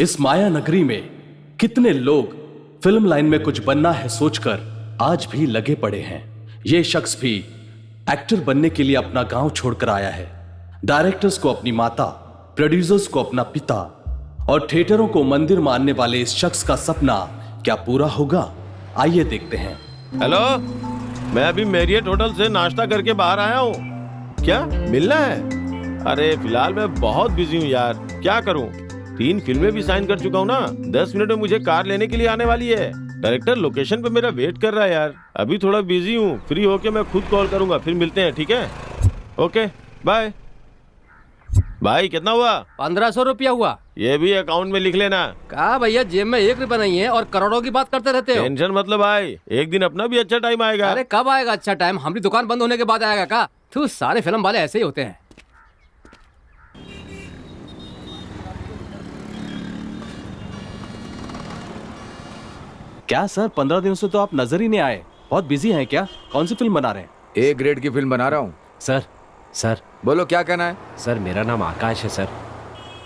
इस माया नगरी में कितने लोग फिल्म लाइन में कुछ बनना है सोचकर आज भी लगे पड़े हैं। ये शख्स भी एक्टर बनने के लिए अपना गांव छोड़कर आया है। डायरेक्टर्स को अपनी माता, प्रोड्यूसर्स को अपना पिता और थिएटरों को मंदिर मानने वाले इस शख्स का सपना क्या पूरा होगा? आइए देखते हैं। हेलो, मैं अभी मैरियट होटल से नाश्ता करके बाहर आया हूँ। क्या मिलना है? अरे फिलहाल मैं बहुत बिजी हूँ यार, क्या करूँ? 3 फिल्में भी साइन कर चुका हूँ ना। 10 मिनट में मुझे कार लेने के लिए आने वाली है। डायरेक्टर लोकेशन पे मेरा वेट कर रहा है यार। अभी थोड़ा बिजी हूँ, फ्री होके मैं खुद कॉल करूंगा, फिर मिलते हैं, ठीक है? Okay bye. भाई कितना हुआ? 1500 रुपया हुआ। ये भी अकाउंट में लिख लेना। कहा भैया, जेब में 1 रुपया नहीं है और करोड़ों की बात करते रहते हो। टेंशन मतलब भाई, एक दिन अपना भी अच्छा टाइम आएगा। अरे कब आएगा अच्छा टाइम? हमारी दुकान बंद होने के बाद आएगा का? तू सारे फिल्म वाले ऐसे ही होते हैं। क्या सर, 15 दिनों से तो आप नजर ही नहीं आए। बहुत बिजी हैं क्या? कौन सी फिल्म बना रहे हैं? ए ग्रेड की फिल्म बना रहा हूँ। सर बोलो क्या कहना है? सर मेरा नाम आकाश है सर।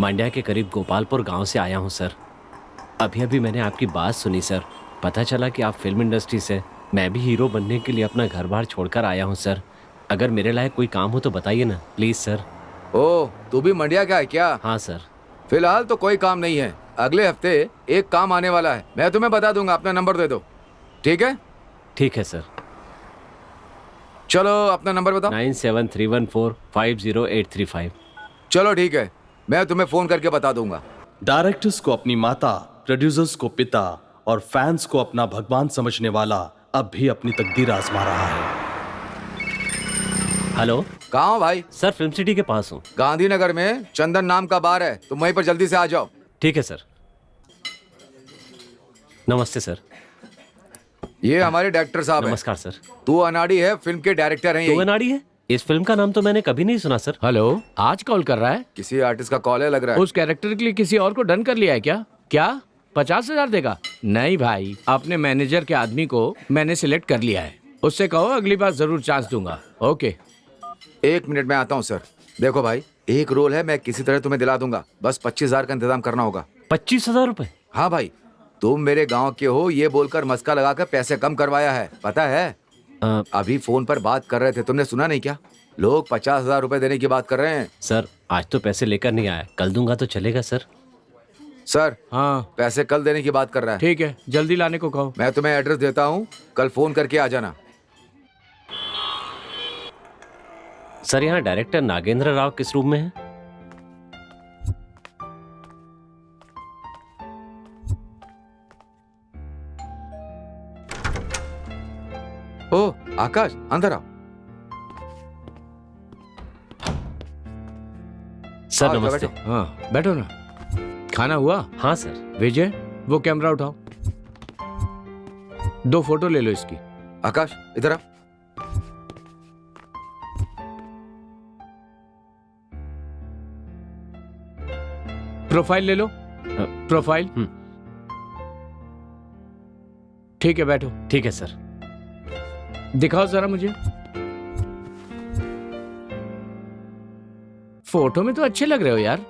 मांड्या के करीब गोपालपुर गांव से आया हूं सर। अभी अभी मैंने आपकी बात सुनी सर। पता चला कि आप फिल्म इंडस्ट्री से। मैं भी हीरो बनने के लिए अपना घर बार छोड़कर आया हूं सर। अगर मेरे लायक कोई काम हो तो बताइए ना प्लीज़ सर। ओ, तू भी मंडिया का है क्या? हाँ सर। फिलहाल तो कोई काम नहीं है। अगले हफ्ते एक काम आने वाला है, मैं तुम्हें बता दूंगा। अपना नंबर दे दो, ठीक है? ठीक है सर। चलो अपना नंबर बताओ। 9731450835। चलो ठीक है, मैं तुम्हें फोन करके बता दूंगा। डायरेक्टर्स को अपनी माता, प्रोड्यूसर्स को पिता और फैंस को अपना भगवान समझने वाला अब भी अपनी तकदीर आजमा रहा है। हेलो। कहाँ हो भाई? सर फिल्म सिटी के पास हूँ। गांधीनगर में चंदन नाम का बार है, तुम वहीं पर जल्दी से आ जाओ। ठीक है सर। नमस्ते सर। ये हमारे डायरेक्टर साहब हैं। नमस्कार सर। तू अनाड़ी है, फिल्म के डायरेक्टर हैं तू यही। अनाड़ी है? इस फिल्म का नाम तो मैंने कभी नहीं सुना सर। हेलो, आज कॉल कर रहा है? किसी आर्टिस्ट का कॉल है लग रहा है। उस कैरेक्टर के लिए किसी और को डन कर लिया है क्या? क्या 50,000 देगा? नहीं भाई, अपने मैनेजर के आदमी को मैंने सिलेक्ट कर लिया है। उससे कहो अगली बार जरूर चांस दूंगा। ओके। 1 मिनट में आता हूँ सर। देखो भाई, एक रोल है, मैं किसी तरह तुम्हें दिला दूंगा, बस 25,000 का इंतजाम करना होगा। 25,000 रुपए? हाँ भाई, तुम मेरे गांव के हो ये बोलकर मस्का लगाकर पैसे कम करवाया है, पता है? अभी फोन पर बात कर रहे थे, तुमने सुना नहीं क्या? लोग 50,000 रुपए देने की बात कर रहे हैं। सर आज तो पैसे लेकर नहीं आया, कल दूंगा तो चलेगा सर? सर हाँ पैसे कल देने की बात कर रहा है। ठीक है, जल्दी लाने को कहो। मैं तुम्हें एड्रेस देता हूँ, कल फोन करके आ जाना। सर यहाँ डायरेक्टर नागेंद्र राव किस रूम में है? ओ आकाश, अंदर आओ। सर आओ, नमस्ते। बैठो। हाँ बैठो ना। खाना हुआ? हाँ सर। विजय, वो कैमरा उठाओ। 2 फोटो ले लो इसकी। आकाश इधर आ। प्रोफाइल ले लो। प्रोफाइल। ठीक है, बैठो। ठीक है सर। दिखाओ जरा मुझे। फोटो में तो अच्छे लग रहे हो यार।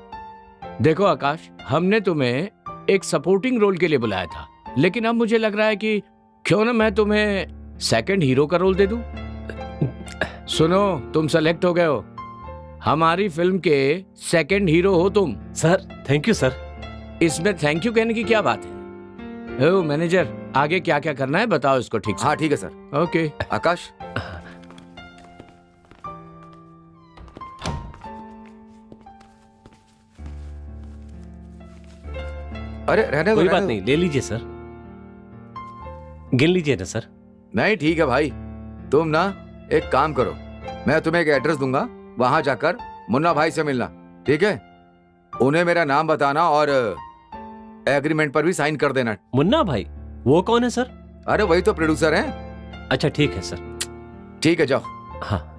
देखो आकाश, हमने तुम्हें एक सपोर्टिंग रोल के लिए बुलाया था, लेकिन अब मुझे लग रहा है कि क्यों ना मैं तुम्हें सेकंड हीरो का रोल दे दूं। सुनो, तुम सेलेक्ट हो गए हो। हमारी फिल्म के सेकंड हीरो हो तुम। Sir thank you sir. इसमें थैंक यू कहने की क्या बात है? ओ मैनेजर, आगे क्या क्या करना है बताओ इसको ठीक से। हाँ ठीक है सर। ओके। आकाश अरे रहने दो, कोई रहने बात दो। नहीं, ले लीजिए सर। गिन लीजिए ना सर। नहीं ठीक है भाई, तुम ना एक काम करो, मैं तुम्हें एक एड्रेस दूंगा, वहां जाकर मुन्ना भाई से मिलना, ठीक है? उन्हें मेरा नाम बताना और एग्रीमेंट पर भी साइन कर देना। मुन्ना भाई? वो कौन है सर? अरे वही तो प्रोड्यूसर हैं। अच्छा ठीक है सर। ठीक है जाओ। हाँ।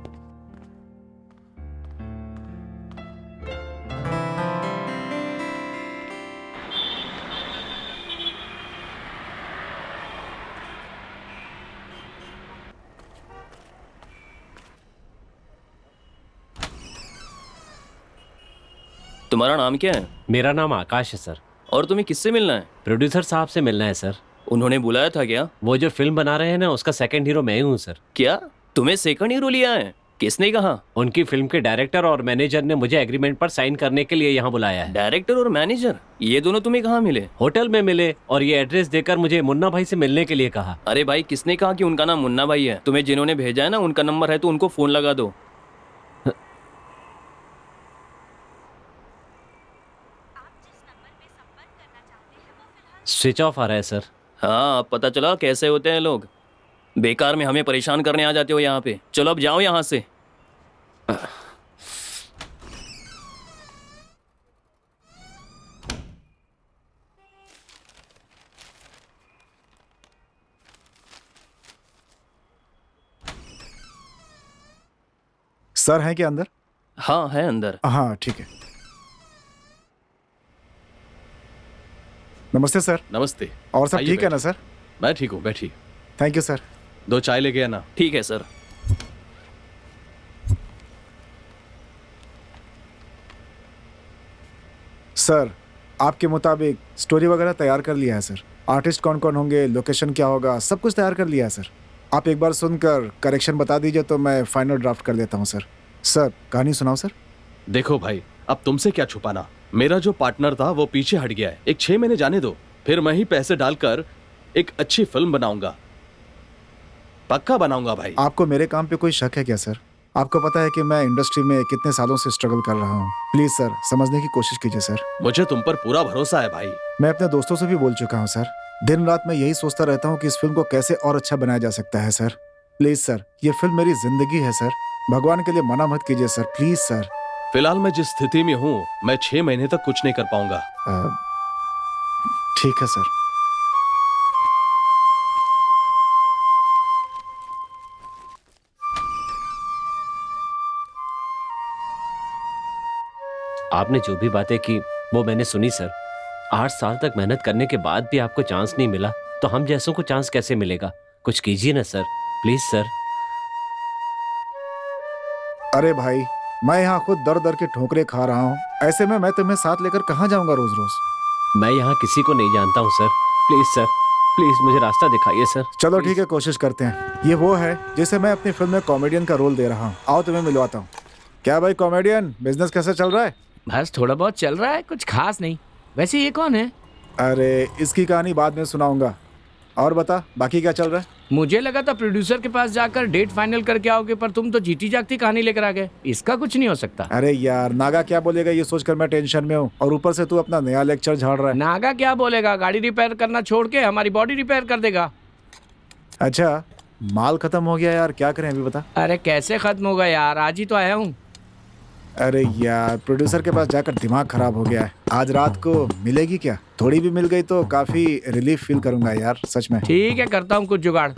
तुम्हारा नाम क्या है मेरा नाम आकाश है सर। और तुम्हें किससे मिलना है? प्रोड्यूसर साहब से मिलना है सर। उन्होंने बुलाया था क्या? वो जो फिल्म बना रहे हैं ना, उसका सेकंड हीरो मैं ही हूँ सर। क्या तुम्हें सेकंड हीरो लिया है? किसने कहा? उनकी फिल्म के डायरेक्टर और मैनेजर ने मुझे एग्रीमेंट पर साइन करने के लिए यहाँ बुलाया है। डायरेक्टर और मैनेजर, ये दोनों तुम्हें कहाँ मिले? होटल में मिले और ये एड्रेस देकर मुझे मुन्ना भाई से मिलने के लिए कहा। अरे भाई, किसने कहा कि उनका नाम मुन्ना भाई है? तुम्हें जिन्होंने भेजा है ना, उनका नंबर है तो उनको फोन लगा दो। स्विच ऑफ आ रहा है सर। हाँ, अब पता चला कैसे होते हैं लोग। बेकार में हमें परेशान करने आ जाते हो यहाँ पे। चलो अब जाओ यहाँ से। सर हैं क्या अंदर? हाँ, है अंदर। हाँ ठीक है। नमस्ते सर। नमस्ते। और सब आइए ठीक है ना बैठिए। सर? मैं ठीक हूँ, बैठिए। Thank you sir. 2 चाय ले गया ना? ठीक है सर। सर आपके मुताबिक स्टोरी वगैरह तैयार कर लिया है सर। आर्टिस्ट कौन कौन होंगे, लोकेशन क्या होगा, सब कुछ तैयार कर लिया है सर। आप एक बार सुनकर करेक्शन बता दीजिए तो मैं फाइनल ड्राफ्ट कर देता हूँ सर। सर कहानी सुनाओ सर। देखो भाई, अब तुमसे क्या छुपाना। मेरा जो पार्टनर था वो पीछे हट गया है। एक 6 महीने जाने दो, फिर मैं ही पैसे डालकर एक अच्छी फिल्म बनाऊंगा। पक्का बनाऊंगा भाई। आपको मेरे काम पे कोई शक है क्या सर? आपको पता है कि मैं इंडस्ट्री में कितने सालों से स्ट्रगल कर रहा हूँ। प्लीज सर समझने की कोशिश कीजिए सर। मुझे तुम पर पूरा भरोसा है भाई। मैं अपने दोस्तों से भी बोल चुका हूँ सर। दिन रात मैं यही सोचता रहता हूँ कि इस फिल्म को कैसे और अच्छा बनाया जा सकता है सर। प्लीज सर, ये फिल्म मेरी जिंदगी है सर। भगवान के लिए मना मत कीजिए सर, प्लीज सर। फिलहाल मैं जिस स्थिति में हूँ, मैं 6 महीने तक कुछ नहीं कर पाऊंगा। ठीक है सर। आपने जो भी बातें की वो मैंने सुनी सर। 8 साल तक मेहनत करने के बाद भी आपको चांस नहीं मिला तो हम जैसों को चांस कैसे मिलेगा? कुछ कीजिए ना सर, प्लीज सर। अरे भाई, मैं यहाँ खुद दर दर के ठोकरे खा रहा हूँ। ऐसे में मैं तुम्हें साथ लेकर कहाँ जाऊंगा रोज रोज? मैं यहाँ किसी को नहीं जानता हूँ सर। प्लीज सर, प्लीज मुझे रास्ता दिखाइए सर। चलो ठीक है, कोशिश करते हैं। ये वो है जिसे मैं अपनी फिल्म में कॉमेडियन का रोल दे रहा हूँ। आओ तुम्हें मिलवाता हूँ। क्या भाई कॉमेडियन, बिजनेस कैसे चल रहा है? बस थोड़ा बहुत चल रहा है, कुछ खास नहीं। वैसे ये कौन है? अरे इसकी कहानी बाद में सुनाऊंगा। और बता बाकी क्या चल रहा है? मुझे लगा था प्रोड्यूसर के पास जाकर डेट फाइनल करके आओगे, पर तुम तो जीती जागती कहानी लेकर आ गए। इसका कुछ नहीं हो सकता। अरे यार, नागा क्या बोलेगा ये सोचकर मैं टेंशन में हूँ, और ऊपर से तू अपना नया लेक्चर झाड़ रहा है। नागा क्या बोलेगा? गाड़ी रिपेयर करना छोड़ के हमारी बॉडी रिपेयर कर देगा। अच्छा, माल खत्म हो गया यार, क्या करें अभी बता। अरे कैसे खत्म होगा यार, आज ही तो आया हूँ। अरे यार, प्रोड्यूसर के पास जाकर दिमाग खराब हो गया है। आज रात को मिलेगी क्या? थोड़ी भी मिल गई तो काफी रिलीफ फील करूंगा यार, सच में। ठीक है, करता हूँ कुछ जुगाड़।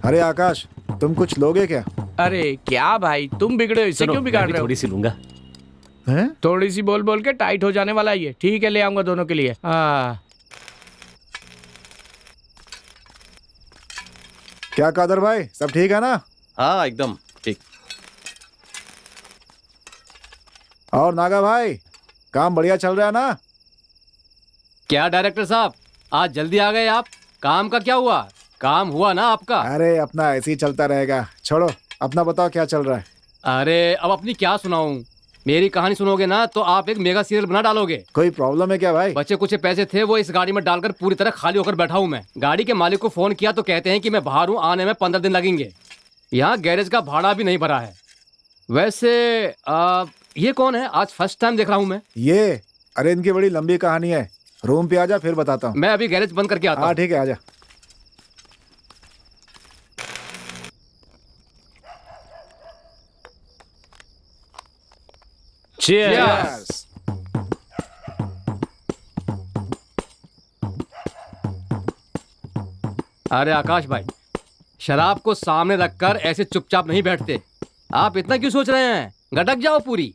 अरे आकाश, तुम कुछ लोगे क्या? अरे क्या भाई, तुम बिगड़े हो, इससे सुनो, क्यों बिगाड़ मैं भी रहे हो? थोड़ी सी लूंगा। हैं? थोड़ी सी बोल बोल के टाइट हो जाने वाला है ये। ठीक है, ले आऊंगा दोनों के लिए। क्या कादर भाई, सब ठीक है ना? हाँ एकदम ठीक। और नागा भाई, काम बढ़िया चल रहा है ना? क्या डायरेक्टर साहब, आज जल्दी आ गए आप? काम का क्या हुआ? काम हुआ ना आपका? अरे अपना ऐसे ही चलता रहेगा, छोड़ो। अपना बताओ क्या चल रहा है? अरे अब अपनी क्या सुनाऊं? मेरी कहानी सुनोगे ना तो आप एक मेगा सीरियल बना डालोगे। कोई प्रॉब्लम है क्या भाई? बचे कुछ पैसे थे वो इस गाड़ी में डालकर पूरी तरह खाली होकर बैठा हूं मैं। गाड़ी के मालिक को फोन किया तो कहते हैं कि मैं बाहर हूं, आने में 15 दिन लगेंगे। यहाँ गैरेज का भाड़ा भी नहीं भरा है। वैसे ये कौन है? आज फर्स्ट टाइम देख रहा हूं मैं। ये, अरे इनकी बड़ी लंबी कहानी है। रूम पे आजा फिर बताता हूँ। मैं अभी गैरेज बंद करके आता हाँ हूँ। ठीक है, आजा। Cheers! अरे आकाश भाई, शराब को सामने रखकर ऐसे चुपचाप नहीं बैठते। आप इतना क्यों सोच रहे हैं? गटक जाओ पूरी।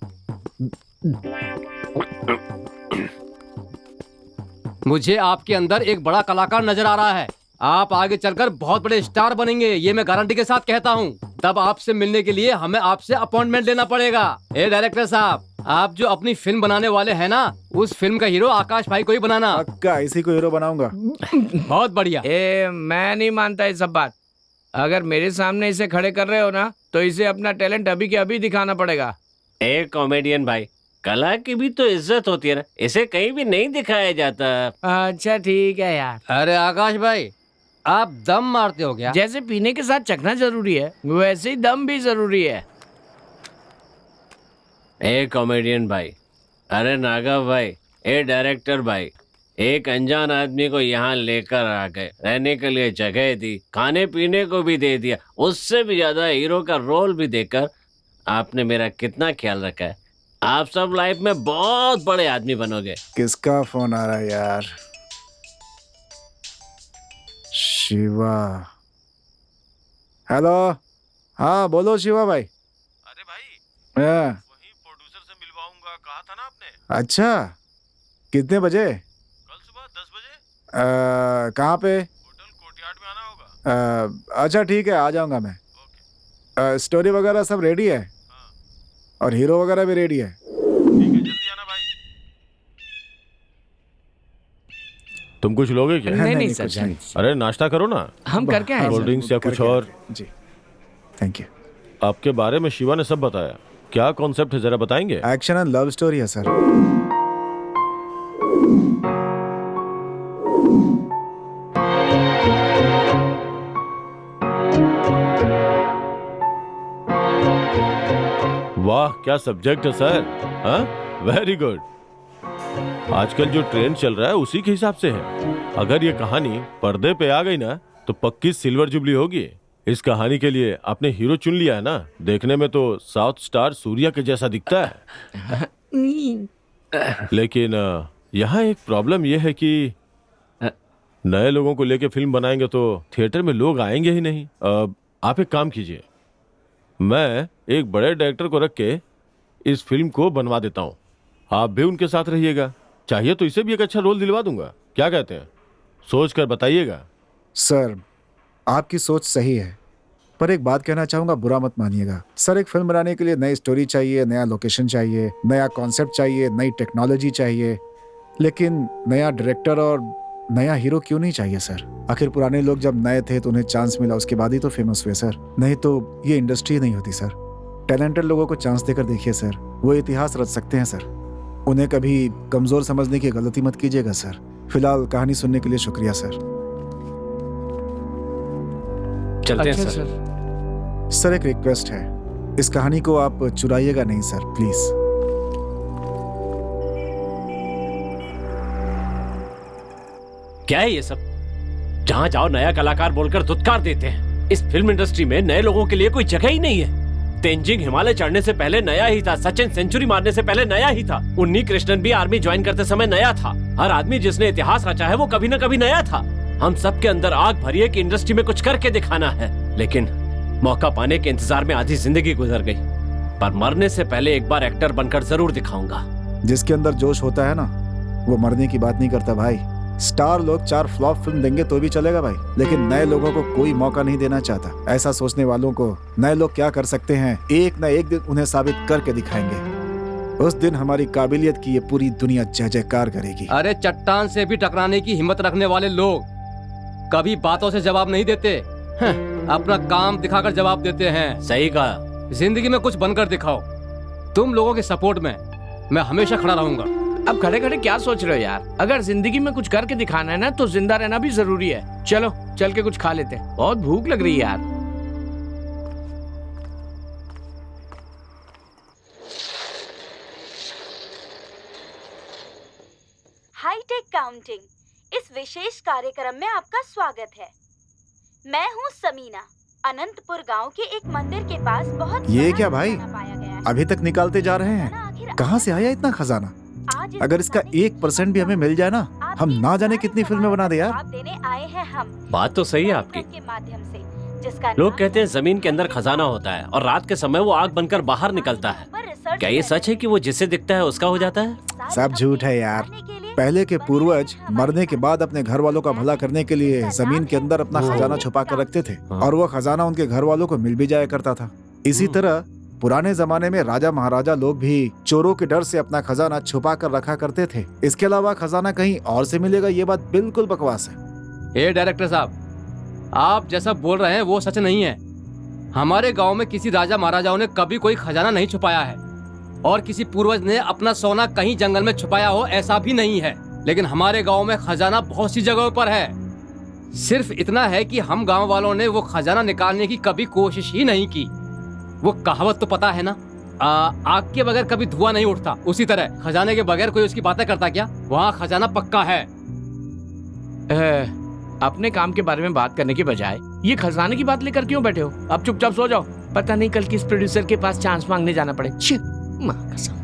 मुझे आपके अंदर एक बड़ा कलाकार नजर आ रहा है। आप आगे चलकर बहुत बड़े स्टार बनेंगे, ये मैं गारंटी के साथ कहता हूँ। तब आपसे मिलने के लिए हमें आपसे अपॉइंटमेंट लेना पड़ेगा। ए डायरेक्टर साहब, आप जो अपनी फिल्म बनाने वाले हैं ना, उस फिल्म का हीरो आकाश भाई को ही बनाना। पक्का इसी को हीरो बनाऊंगा। बहुत बढ़िया। मैं नहीं मानता ये सब बात। अगर मेरे सामने इसे खड़े कर रहे हो ना, तो इसे अपना टैलेंट अभी के अभी दिखाना पड़ेगा। एक कॉमेडियन भाई, कला की भी तो इज्जत होती है ना, इसे कहीं भी नहीं दिखाया जाता। अच्छा ठीक है यार। अरे आकाश भाई, आप दम मारते हो क्या? जैसे पीने के साथ चखना जरूरी है, वैसे ही दम भी जरूरी है। ए कॉमेडियन भाई, अरे नागा भाई, ए डायरेक्टर भाई, एक अनजान आदमी को यहाँ लेकर आ गए, रहने के लिए जगह दी, खाने पीने को भी दे दिया, उससे भी ज्यादा हीरो का रोल भी देकर आपने मेरा कितना ख्याल रखा है। आप सब लाइफ में बहुत बड़े आदमी बनोगे। किसका फोन आ रहा है यार? शिवा। हेलो। हाँ बोलो शिवा भाई। अरे भाई, हाँ, वही प्रोड्यूसर से मिलवाऊंगा कहा था ना आपने। अच्छा कितने बजे? कल सुबह 10 बजे कहाँ पे? होटल कोर्टयार्ड में आना होगा। अच्छा ठीक है, आ जाऊंगा मैं। ओके। स्टोरी वगैरह सब रेडी है हाँ, और हीरो वगैरह भी रेडी है। ठीक है, जल्दी आना भाई। तुम कुछ लोगे क्या? नहीं, नहीं, सर, कुछ नहीं। अरे नाश्ता करो ना, हम करके आए कोल्ड सर। ड्रिंक्स या कुछ करके और। आते हैं। जी थैंक यू। आपके बारे में शिवा ने सब बताया। क्या कॉन्सेप्ट है, जरा बताएंगे? एक्शन एंड लव स्टोरी है सर। वाह, क्या सब्जेक्ट है सर। हाँ, वेरी गुड। आजकल जो ट्रेंड चल रहा है उसी के हिसाब से है। अगर ये कहानी पर्दे पे आ गई ना, तो पक्की सिल्वर जुबली होगी। इस कहानी के लिए आपने हीरो चुन लिया है ना। देखने में तो साउथ स्टार सूर्या के जैसा दिखता है। लेकिन यहाँ एक प्रॉब्लम यह है कि नए लोगों को लेके फिल्म बनाएंगे तो थिएटर में लोग आएंगे ही नहीं। आप एक काम कीजिए, मैं एक बड़े डायरेक्टर को रख के इस फिल्म को बनवा देता हूँ। आप भी उनके साथ रहिएगा। चाहिए तो इसे भी एक अच्छा रोल दिलवा दूंगा। क्या कहते हैं? सोच कर बताइएगा। सर आपकी सोच सही है, पर एक बात कहना चाहूंगा, बुरा मत मानिएगा। सर एक फिल्म बनाने के लिए नई स्टोरी चाहिए, नया लोकेशन चाहिए, नया कॉन्सेप्ट चाहिए, नई टेक्नोलॉजी चाहिए, लेकिन नया डायरेक्टर और नया हीरो क्यों नहीं चाहिए सर? आखिर पुराने लोग जब नए थे तो उन्हें चांस मिला, उसके बाद ही तो फेमस हुए सर। नहीं तो ये इंडस्ट्री नहीं होती सर। टैलेंटेड लोगों को चांस देकर देखिए सर, वो इतिहास रच सकते हैं सर। उन्हें कभी कमजोर समझने की गलती मत कीजिएगा सर। फिलहाल कहानी सुनने के लिए शुक्रिया सर। चलते अच्छा हैं सर। सर एक रिक्वेस्ट है, इस कहानी को आप चुराइएगा नहीं सर, प्लीज। क्या है ये सब? जहां जाओ नया कलाकार बोलकर धुतकार देते हैं। इस फिल्म इंडस्ट्री में नए लोगों के लिए कोई जगह ही नहीं है। तेंजिंग हिमालय चढ़ने से पहले नया ही था, सचिन सेंचुरी मारने से पहले नया ही था, उन्नी कृष्णन भी आर्मी ज्वाइन करते समय नया था। हर आदमी जिसने इतिहास रचा है वो कभी न कभी नया था। हम सबके अंदर आग भरी है कि इंडस्ट्री में कुछ करके दिखाना है, लेकिन मौका पाने के इंतजार में आधी जिंदगी गुजर गई। पर मरने से पहले एक बार एक्टर बनकर जरूर दिखाऊंगा। जिसके अंदर जोश होता है ना, वो मरने की बात नहीं करता भाई। स्टार लोग 4 फ्लॉप फिल्म देंगे तो भी चलेगा भाई, लेकिन नए लोगों को कोई मौका नहीं देना चाहता। ऐसा सोचने वालों को नए लोग क्या कर सकते हैं, एक न एक दिन उन्हें साबित करके दिखाएंगे। उस दिन हमारी काबिलियत की ये पूरी दुनिया जय जयकार करेगी। अरे चट्टान से भी टकराने की हिम्मत रखने वाले लोग कभी बातों से जवाब नहीं देते, अपना काम दिखाकर जवाब देते हैं। सही कहा। जिंदगी में कुछ बनकर दिखाओ। तुम लोगों के सपोर्ट में मैं हमेशा खड़ा रहूंगा। अब खड़े खड़े क्या सोच रहे हो यार? अगर जिंदगी में कुछ करके दिखाना है ना, तो जिंदा रहना भी जरूरी है। चलो चल के कुछ खा लेते हैं, बहुत भूख लग रही है यार। हाईटेक काउंटिंग इस विशेष कार्यक्रम में आपका स्वागत है। मैं हूँ समीना। अनंतपुर गांव के एक मंदिर के पास बहुत ये बड़ा क्या भाई? खजाना पाया गया है। अभी तक निकालते जा रहे हैं, आखिर कहाँ से आया इतना खजाना? आज इस अगर इसका खजाने 1% भी हमें मिल जाए ना, आपके हम ना जाने सारे कितनी फिल्में बना दे यार। जवाब देने आए हैं हम। बात तो सही है आपकी। के माध्यम से, जिसका लोग नाम कहते हैं जमीन के अंदर खजाना होता है और रात के समय वो आग बनकर बाहर निकलता है। पर रिसर्च क्या ये कर सच है कि वो जिसे दिखता है उसका हो जाता है? साल सब झूठ है यार। अपने के लिए पहले के पूर्वज मरने के बाद अपने घर वालों का भला करने के लिए जमीन के अंदर अपना खजाना छुपा कर रखते थे, और वो खजाना उनके घर वालों को मिल भी जाया करता था। इसी तरह पुराने जमाने में राजा महाराजा लोग भी चोरों के डर से अपना खजाना छुपा कर रखा करते थे। इसके अलावा खजाना कहीं और से मिलेगा, ये बात बिल्कुल बकवास है। ए डायरेक्टर साहब, आप जैसा बोल रहे हैं वो सच नहीं है। हमारे गांव में किसी राजा महाराजाओं ने कभी कोई खजाना नहीं छुपाया है, और किसी पूर्वज ने अपना सोना कहीं जंगल में छुपाया हो ऐसा भी नहीं है। लेकिन हमारे गांव में खजाना बहुत सी जगहों पर है। सिर्फ इतना है कि हम गांव वालों ने वो खजाना निकालने की कभी कोशिश ही नहीं की। वो कहावत तो पता है ना, आग के बगैर कभी धुआं नहीं उठता, उसी तरह खजाने के बगैर कोई उसकी बातें करता क्या? वहाँ खजाना पक्का है। अपने काम के बारे में बात करने के बजाय ये खजाने की बात लेकर क्यों बैठे हो? अब चुपचाप सो जाओ, पता नहीं कल किस प्रोड्यूसर के पास चांस मांगने जाना पड़े। छी, माँ कसम।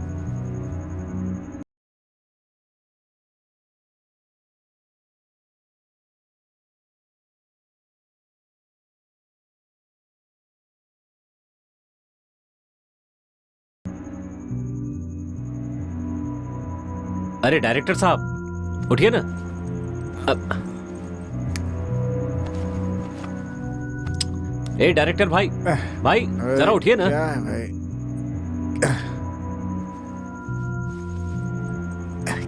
अरे डायरेक्टर साहब उठिए ना। ए डायरेक्टर भाई, भाई जरा उठिए ना। क्या है भाई?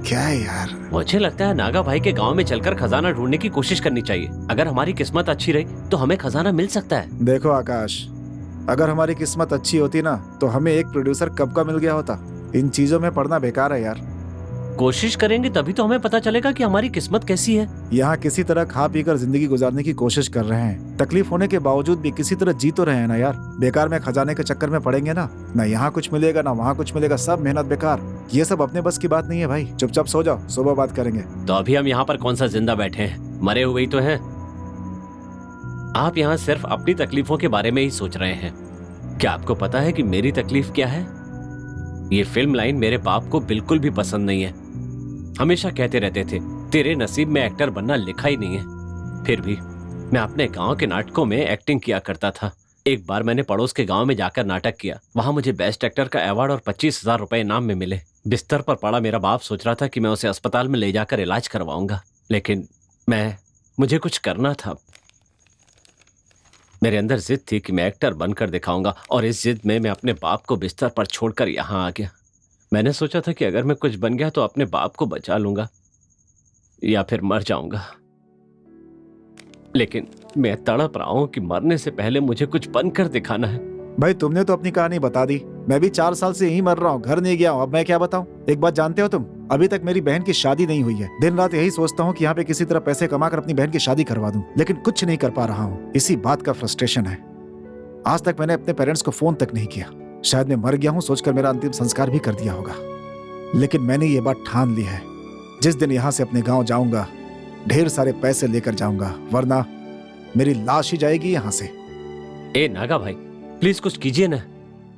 क्या है यार? मुझे लगता है नागा भाई के गांव में चलकर खजाना ढूंढने की कोशिश करनी चाहिए। अगर हमारी किस्मत अच्छी रही तो हमें खजाना मिल सकता है। देखो आकाश, अगर हमारी किस्मत अच्छी होती ना तो हमें एक प्रोड्यूसर कब का मिल गया होता। इन चीजों में पड़ना बेकार है यार। कोशिश करेंगे तभी तो हमें पता चलेगा कि हमारी किस्मत कैसी है। यहाँ किसी तरह खा पी कर जिंदगी गुजारने की कोशिश कर रहे हैं। तकलीफ होने के बावजूद भी किसी तरह जी तो रहे हैं ना यार। बेकार में खजाने के चक्कर में पड़ेंगे ना यहाँ कुछ मिलेगा ना वहाँ कुछ मिलेगा, सब मेहनत बेकार। ये सब अपने बस की बात नहीं है भाई। चुपचाप सो जाओ, सुबह बात करेंगे। तो अभी हम यहाँ पर कौन सा जिंदा बैठे हैं, मरे हुए ही तो हैं। आप यहाँ सिर्फ अपनी तकलीफों के बारे में ही सोच रहे हैं। क्या आपको पता है कि मेरी तकलीफ क्या है? ये फिल्म लाइन मेरे बाप को बिल्कुल भी पसंद नहीं है। हमेशा कहते रहते थे तेरे नसीब में एक्टर बनना लिखा ही नहीं है। फिर भी मैं अपने गांव के नाटकों में एक्टिंग किया करता था। एक बार मैंने पड़ोस के गांव में जाकर नाटक किया। वहां मुझे बेस्ट एक्टर का अवार्ड और 25,000 रुपए इनाम में मिले। बिस्तर पर पड़ा मेरा बाप सोच रहा था कि मैं उसे अस्पताल में ले जाकर इलाज करवाऊंगा, लेकिन मुझे कुछ करना था। मेरे अंदर जिद थी कि मैं एक्टर बनकर दिखाऊंगा, और इस जिद में मैं अपने बाप को बिस्तर पर छोड़कर यहाँ आ गया। मैंने सोचा था कि अगर मैं कुछ बन गया तो अपने बाप को बचा लूंगा या फिर मर जाऊंगा, लेकिन मैं तड़प रहा हूं कि मरने से पहले मुझे कुछ बनकर दिखाना है। भाई तुमने तो अपनी कहानी बता दी। मैं भी 4 साल से यहीं मर रहा हूँ, घर नहीं गया हूँ। अब मैं क्या बताऊँ? एक बात जानते हो तुम, अभी तक मेरी बहन की शादी नहीं हुई है। दिन रात यही सोचता हूँ कि यहाँ पे किसी तरह पैसे कमा कर अपनी बहन की शादी करवा दूं, लेकिन कुछ नहीं कर पा रहा हूँ। इसी बात का फ्रस्ट्रेशन है। आज तक मैंने अपने पेरेंट्स को फोन तक नहीं किया। शायद मैं मर गया हूँ सोचकर मेरा अंतिम संस्कार भी कर दिया होगा। लेकिन मैंने ये बात ठान ली है, जिस दिन यहाँ से अपने गाँव जाऊंगा ढेर सारे पैसे लेकर जाऊंगा, वरना मेरी लाश ही जाएगी यहाँ से। ए नागा भाई, प्लीज कुछ कीजिए ना।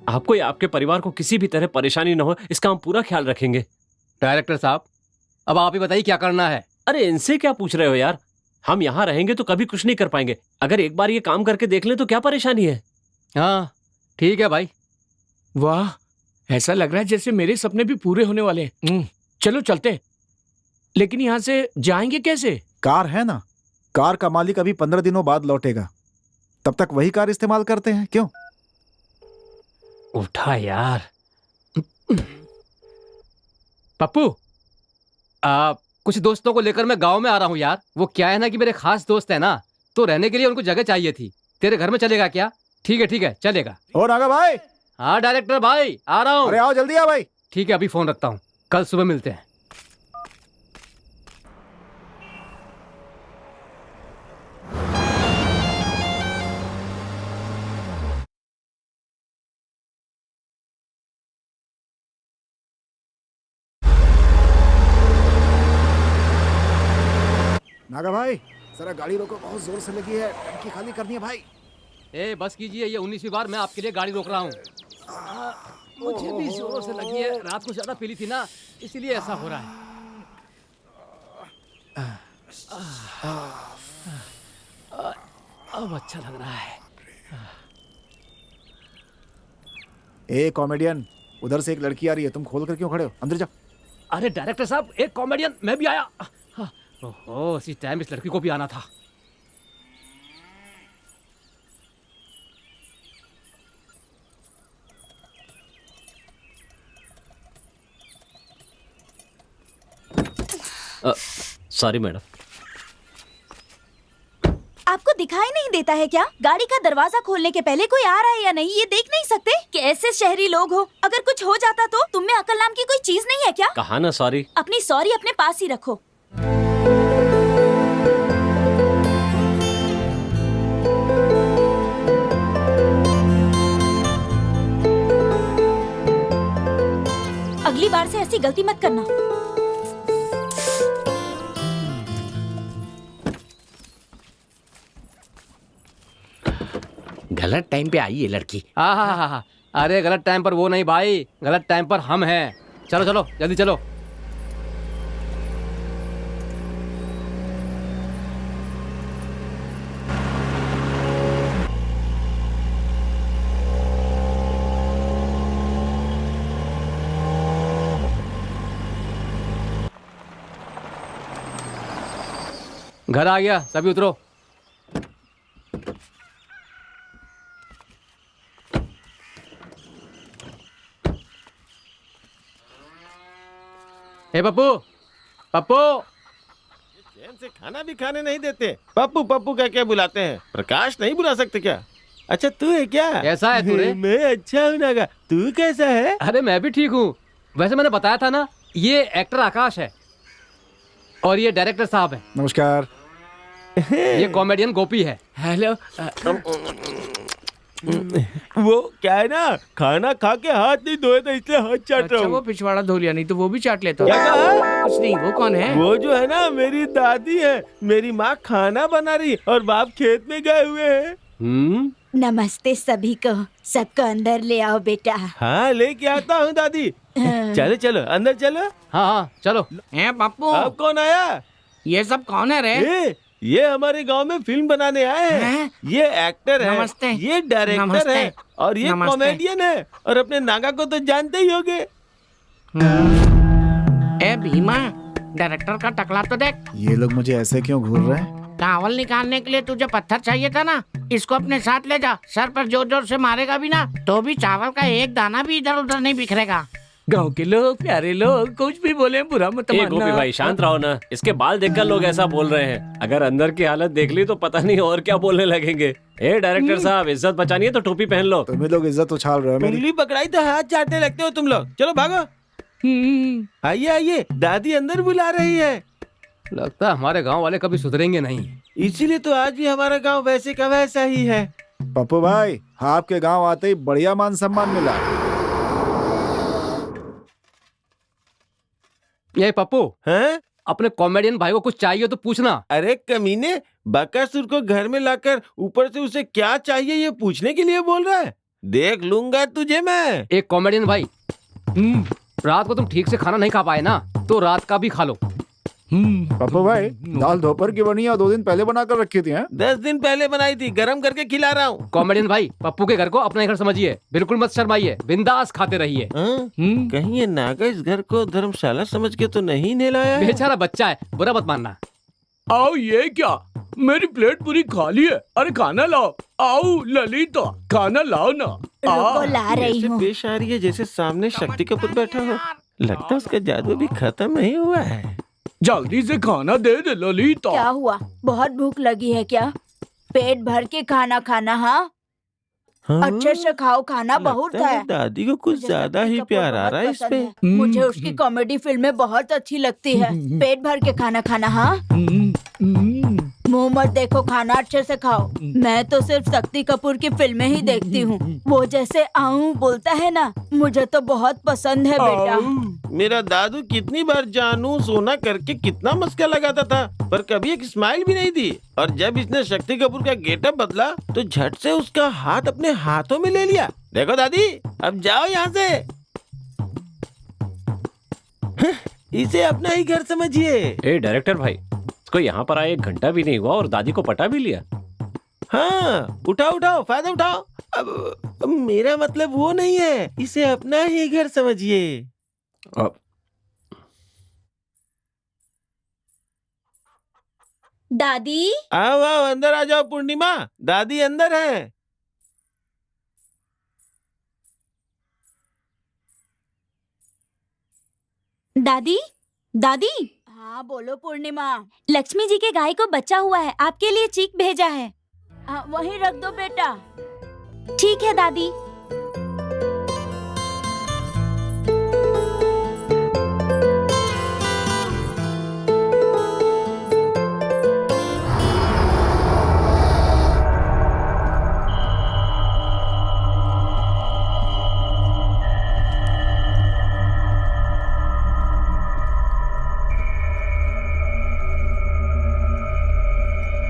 आपको या आपके परिवार को किसी भी तरह परेशानी न हो, इसका हम पूरा ख्याल रखेंगे। डायरेक्टर साहब, अब आप ही बताइए क्या करना है। अरे इनसे क्या पूछ रहे हो यार? हम यहाँ रहेंगे तो कभी कुछ नहीं कर पाएंगे। अगर एक बार ये काम करके देख लें तो क्या परेशानी है? हाँ ठीक है भाई। वाह, ऐसा लग रहा है जैसे मेरे सपने भी पूरे होने वाले हैं। चलो चलते। लेकिन यहाँ से जाएंगे कैसे? कार है ना, कार का मालिक अभी 15 दिनों बाद लौटेगा, तब तक वही कार इस्तेमाल करते हैं। क्यों? उठा यार। पप्पू, कुछ दोस्तों को लेकर मैं गांव में आ रहा हूँ यार। वो क्या है ना कि मेरे खास दोस्त है ना, तो रहने के लिए उनको जगह चाहिए थी। तेरे घर में चलेगा क्या? ठीक है चलेगा। ओ नागा भाई। हाँ डायरेक्टर भाई, आ रहा हूँ। अरे आओ जल्दी आ भाई। ठीक है, अभी फोन रखता हूँ, कल सुबह मिलते हैं। नागा भाई जरा गाड़ी रोको, बहुत जोर से लगी है, टंकी खाली करनी है भाई। ए बस कीजिए, ये 19वीं बार मैं आपके लिए गाड़ी रोक रहा हूँ। मुझे भी जोर से लगी है, रात को ज्यादा पी ली थी ना, इसीलिए ऐसा हो रहा है। अब अच्छा लग रहा है। ए कॉमेडियन, उधर से एक लड़की आ रही है, तुम खोल कर क्यों खड़े हो? अंदर जाओ। अरे डायरेक्टर साहब, एक कॉमेडियन, मैं भी आया। ओहो, इसी टाइम इस लड़की को भी आना था। Sorry madam. आपको दिखाई नहीं देता है क्या? गाड़ी का दरवाजा खोलने के पहले कोई आ रहा है या नहीं ये देख नहीं सकते? कैसे शहरी लोग हो? अगर कुछ हो जाता तो? तुम में अकल नाम की कोई चीज नहीं है क्या? कहा ना सॉरी। अपनी सॉरी अपने पास ही रखो। अगली बार से ऐसी गलती मत करना। गलत टाइम पे आई ये लड़की। हाँ, अरे गलत टाइम पर वो नहीं भाई, गलत टाइम पर हम हैं। चलो चलो जल्दी चलो। घर आ गया, सभी उतरो। ए पप्पू, पप्पू। चैन से खाना भी खाने नहीं देते। पप्पू पप्पू कह के बुलाते हैं, प्रकाश नहीं बुला सकते क्या? अच्छा तू है क्या? कैसा है तू रे? मैं अच्छा हूँ नागा, तू कैसा है? अरे मैं भी ठीक हूँ। वैसे मैंने बताया था ना, ये एक्टर आकाश है और ये डायरेक्टर साहब है। नमस्कार। ये कॉमेडियन गोपी है। हेलो। वो क्या है ना, खाना खा के हाथ नहीं धोए तो इसलिए हाथ चाट अच्छा रहा वो हूँ। पिछवाड़ा धो लिया, नहीं तो वो भी चाट लेता। क्या कहा? कुछ नहीं। वो कौन है? वो जो है ना मेरी दादी है। मेरी माँ खाना बना रही और बाप खेत में गए हुए हैं। नमस्ते सभी को, सबको अंदर ले आओ बेटा। हाँ लेके आता हूँ दादी। चलो चलो अंदर चलो। हाँ हाँ चलो। ए पप्पू, अब कौन आया? ये सब कौन है रे? ये हमारे गांव में फिल्म बनाने आए हैं। हैं? ये एक्टर है, नमस्ते। ये डायरेक्टर नमस्ते। है और ये नमस्ते। कॉमेडियन है। और अपने नागा को तो जानते ही होगे। ए भीमा, डायरेक्टर का टकला तो देख। ये लोग मुझे ऐसे क्यों घूर रहे हैं? चावल निकालने के लिए तुझे पत्थर चाहिए था ना, इसको अपने साथ ले जा। सर पर जोर जोर से मारेगा भी ना तो भी चावल का एक दाना भी इधर उधर नहीं बिखरेगा। गांव के लोग, प्यारे लोग, कुछ भी बोले बुरा मत ए मानना। गोपी भाई शांत रहो ना, इसके बाल देखकर लोग ऐसा बोल रहे हैं। अगर अंदर की हालत देख ली तो पता नहीं और क्या बोलने लगेंगे। ए डायरेक्टर साहब, इज्जत बचानी है तो टोपी पहन लो। तुम लोग इज्जत उछाल रहे हो मेरी। उंगली पकड़ाई तो हाथ चाटने लगते हो तुम लोग। चलो भागो। आइए आइए, दादी अंदर बुला रही है। लगता है हमारे गांव वाले कभी सुधरेंगे नहीं। इसीलिए तो आज भी हमारा गांव वैसे का वैसा ही है। पप्पू भाई, आपके गांव आते ही बढ़िया मान सम्मान मिला। ये पप्पू, हैं? अपने कॉमेडियन भाई को कुछ चाहिए तो पूछना। अरे कमीने, बकासुर को घर में लाकर ऊपर से उसे क्या चाहिए ये पूछने के लिए बोल रहा है? देख लूंगा तुझे मैं। एक कॉमेडियन भाई, रात को तुम ठीक से खाना नहीं खा पाए ना, तो रात का भी खा लो। पप्पू भाई, दाल दोपहर की बनी है, 2 दिन पहले बना कर रखी थी। 10 दिन पहले बनाई थी, गरम करके खिला रहा हूँ। कॉमेडियन भाई, पप्पू के घर को अपना घर समझिए, बिल्कुल मत शर्माइए, बिंदास खाते रहिए। कहीं ये नागा इस घर को धर्मशाला समझ के तो नहीं नहलाया है? बेचारा बच्चा है, बुरा मत मानना। आओ, ये क्या, मेरी प्लेट पूरी खाली है। अरे खाना लाओ। आओ ललिता, खाना लाओ ना। रुको, ला रही ऐसे हूँ। पेश आ रही है जैसे सामने शक्ति कपूर बैठा हो। लगता है उसका जादू भी खत्म नहीं हुआ है। जल्दी से खाना दे दे ललिता। क्या हुआ, बहुत भूख लगी है क्या? पेट भर के खाना खाना। हाँ, अच्छे से खाओ, खाना बहुत लगता है। दादी को कुछ मुझे ज्यादा शक्ति ही कपूर प्यार आ बहुत रहा है इस पसंद पे। है। मुझे उसकी कॉमेडी फिल्में बहुत अच्छी लगती है। पेट भर के खाना खाना। हाँ, मुंह मत देखो, खाना अच्छे से खाओ। मैं तो सिर्फ शक्ति कपूर की फिल्में ही देखती हूँ। वो जैसे आऊं बोलता है ना, मुझे तो बहुत पसंद है बेटा। मेरा दादू कितनी बार जानू सोना करके कितना मस्का लगाता था, पर कभी एक स्माइल भी नहीं दी। और जब इसने शक्ति कपूर का गेटअप बदला तो झट से उसका हाथ अपने हाथों में ले लिया। देखो दादी, अब जाओ यहाँ से। इसे अपना ही घर समझिए। ए डायरेक्टर भाई, इसको यहाँ पर आए 1 घंटा भी नहीं हुआ और दादी को पटा भी लिया। हाँ, उठाओ उठाओ, फायदा उठाओ। अब मेरा मतलब वो नहीं है, इसे अपना ही घर समझिए। दादी, आओ आओ, अंदर आ जाओ पूर्णिमा, दादी अंदर है। दादी, दादी। हाँ हाँ बोलो पूर्णिमा। लक्ष्मी जी के गाय को बच्चा हुआ है, आपके लिए चीक भेजा है। हाँ, वहीं रख दो बेटा। ठीक है दादी।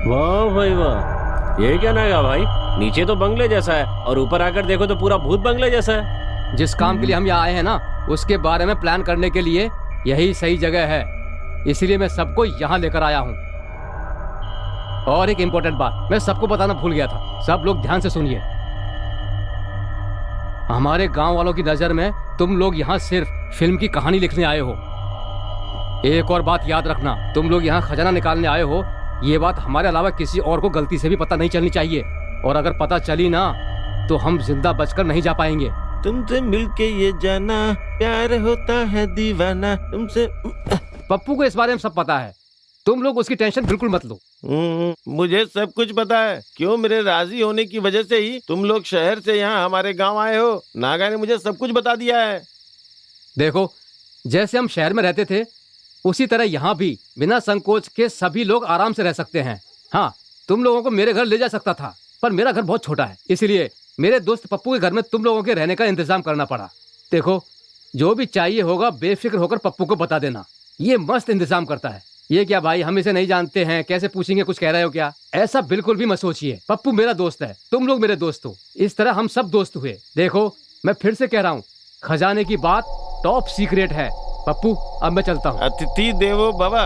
वाह भाई वाह, ये क्या नागा भाई, नीचे तो बंगले जैसा है और ऊपर आकर देखो तो पूरा भूत बंगले जैसा है। जिस काम के लिए हम यहाँ आए हैं ना, उसके बारे में प्लान करने के लिए यही सही जगह है, इसीलिए मैं सबको यहाँ लेकर आया हूँ। और एक इम्पोर्टेंट बात मैं सबको बताना भूल गया था, सब लोग ध्यान से सुनिए। हमारे गांव वालों की नजर में तुम लोग यहाँ सिर्फ फिल्म की कहानी लिखने आए हो। एक और बात याद रखना, तुम लोग यहाँ खजाना निकालने आए हो, ये बात हमारे अलावा किसी और को गलती से भी पता नहीं चलनी चाहिए, और अगर पता चली ना तो हम जिंदा बचकर नहीं जा पाएंगे। तुमसे मिलके ये जाना प्यार होता है दीवाना तुमसे। पप्पू को इस बारे में सब पता है, तुम लोग उसकी टेंशन बिल्कुल मत लो। मुझे सब कुछ पता है। क्यों, मेरे राजी होने की वजह से ही तुम लोग शहर से यहाँ हमारे गांव आए हो। नागा ने मुझे सब कुछ बता दिया है। देखो, जैसे हम शहर में रहते थे उसी तरह यहाँ भी बिना संकोच के सभी लोग आराम से रह सकते हैं। हाँ, तुम लोगों को मेरे घर ले जा सकता था, पर मेरा घर बहुत छोटा है, इसलिए मेरे दोस्त पप्पू के घर में तुम लोगों के रहने का इंतजाम करना पड़ा। देखो, जो भी चाहिए होगा बेफिक्र होकर पप्पू को बता देना, ये मस्त इंतजाम करता है। ये क्या भाई, हम इसे नहीं जानते हैं, कैसे पूछेंगे, कुछ कह रहे हो क्या? ऐसा बिल्कुल भी मत सोचिए, पप्पू मेरा दोस्त है, तुम लोग मेरे दोस्त हो, इस तरह हम सब दोस्त हुए। देखो, मैं फिर से कह रहा हूँ, खजाने की बात टॉप सीक्रेट है। पप्पू, अब मैं चलता हूँ। अतिथि देवो भव।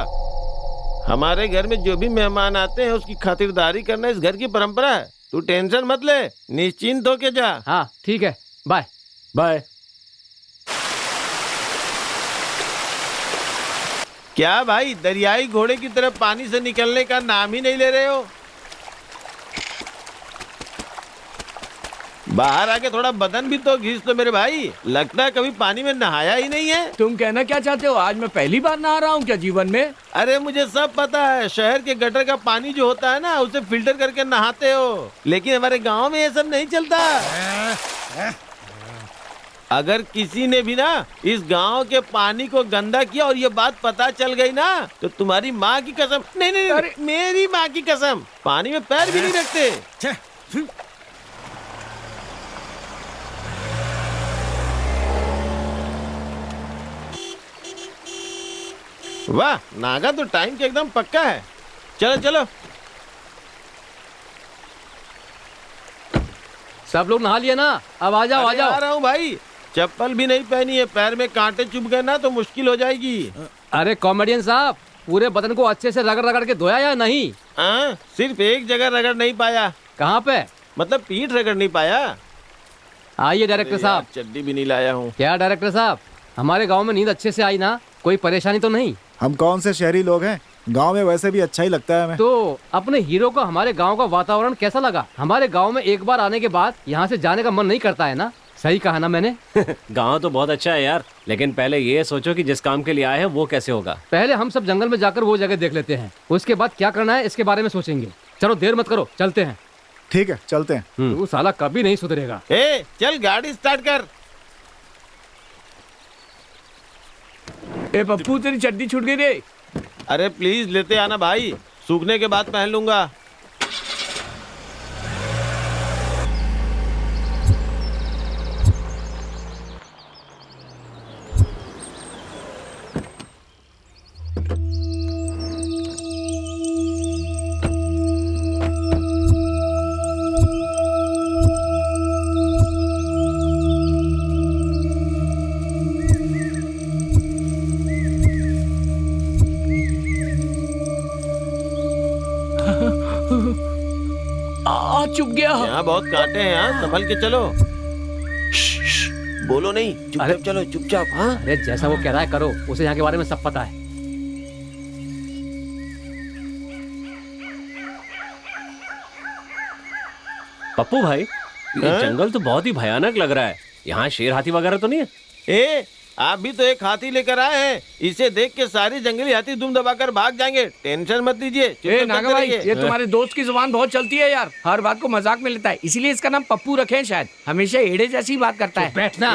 हमारे घर में जो भी मेहमान आते हैं उसकी खातिरदारी करना इस घर की परंपरा है। तू टेंशन मत ले, निश्चिंत होके जा। हाँ ठीक है, बाय बाय। क्या भाई, दरियाई घोड़े की तरह पानी से निकलने का नाम ही नहीं ले रहे हो? बाहर आके थोड़ा बदन भी तो घिस लो मेरे भाई, लगता है कभी पानी में नहाया ही नहीं है। तुम कहना क्या चाहते हो, आज मैं पहली बार नहा रहा हूँ क्या जीवन में? अरे मुझे सब पता है, शहर के गटर का पानी जो होता है ना उसे फिल्टर करके नहाते हो, लेकिन हमारे गांव में ये सब नहीं चलता। अगर किसी ने भी ना इस गांव के पानी को गंदा किया और ये बात पता चल गई ना तो तुम्हारी माँ की कसम, नहीं नहीं, नहीं मेरी माँ की कसम, पानी में पैर भी नहीं रखते। वाह, नागा तो टाइम के एकदम पक्का है। चलो चलो। सब लोग नहा लिए ना, अब आ जाओ, आ जाओ। आ रहा हूँ भाई, चप्पल भी नहीं पहनी है, पैर में कांटे चुभ गए ना तो मुश्किल हो जाएगी। अरे कॉमेडियन साहब, पूरे बदन को अच्छे से रगड़ रगड़ के धोया या नहीं? हाँ, सिर्फ एक जगह रगड़ नहीं पाया। कहाँ पे? मतलब पीठ रगड़ नहीं पाया। आइए डायरेक्टर साहब। चड्डी भी नहीं लाया हूँ। क्या डायरेक्टर साहब, हमारे गांव में नींद अच्छे से आई ना? कोई परेशानी तो नहीं? हम कौन से शहरी लोग हैं, गांव में वैसे भी अच्छा ही लगता है हमें। तो अपने हीरो को हमारे गांव का वातावरण कैसा लगा? हमारे गांव में एक बार आने के बाद यहाँ से जाने का मन नहीं करता है ना? सही कहा ना मैंने? गांव तो बहुत अच्छा है यार, लेकिन पहले ये सोचो कि जिस काम के लिए आए हैं वो कैसे होगा। पहले हम सब जंगल में जाकर वो जगह देख लेते हैं, उसके बाद क्या करना है इसके बारे में सोचेंगे। चलो देर मत करो, चलते हैं। ठीक है, चलते हैं। तू साला कभी नहीं सुधरेगा। ए, चल गाड़ी स्टार्ट कर। ए पप्पू, तेरी चड्डी छूट गई रे। अरे प्लीज लेते आना भाई, सूखने के बाद पहन लूंगा। चुप गया। यहाँ बहुत कांटे हैं, हाँ संभल के चलो। बोलो नहीं, चुपचाप चलो, चुपचाप। हाँ, अरे जैसा वो कह रहा है करो, उसे यहाँ के बारे में सब पता है। पप्पू भाई, ये जंगल तो बहुत ही भयानक लग रहा है। यहाँ शेर हाथी वगैरह तो नहीं है? ए, आप भी तो एक हाथी लेकर आए हैं, इसे देख के सारी जंगली हाथी दुम दबाकर भाग जाएंगे। टेंशन मत लीजिए। ए चुपचाप नागा करते भाई, रहिए। ये तुम्हारे दोस्त की जुबान बहुत चलती है यार, हर बात को मजाक में लेता है, इसीलिए इसका नाम पप्पू रखे हैं शायद। हमेशा एड़े जैसी बात करता है। बैठना।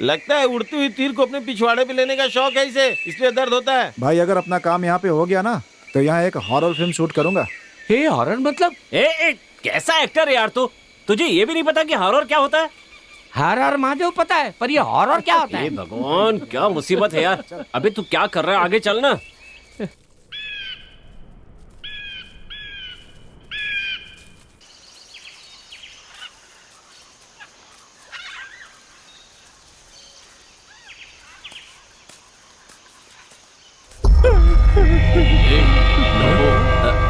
लगता है उड़ती हुई तीर को अपने पिछवाड़े पे लेने का शौक है इसे, इसलिए दर्द होता है। भाई अगर अपना काम यहाँ पे हो गया ना तो यहाँ एक हॉरर फिल्म शूट करूंगा। हे हॉरर मतलब? ए कैसा एक्टर है यार तू, तुझे ये भी नहीं पता कि हॉरर क्या होता है? हर हर महादेव पता है, पर ये हॉरर क्या होता हे है? भगवान, क्या मुसीबत है यार। अबे तू क्या कर रहा है, आगे चल ना।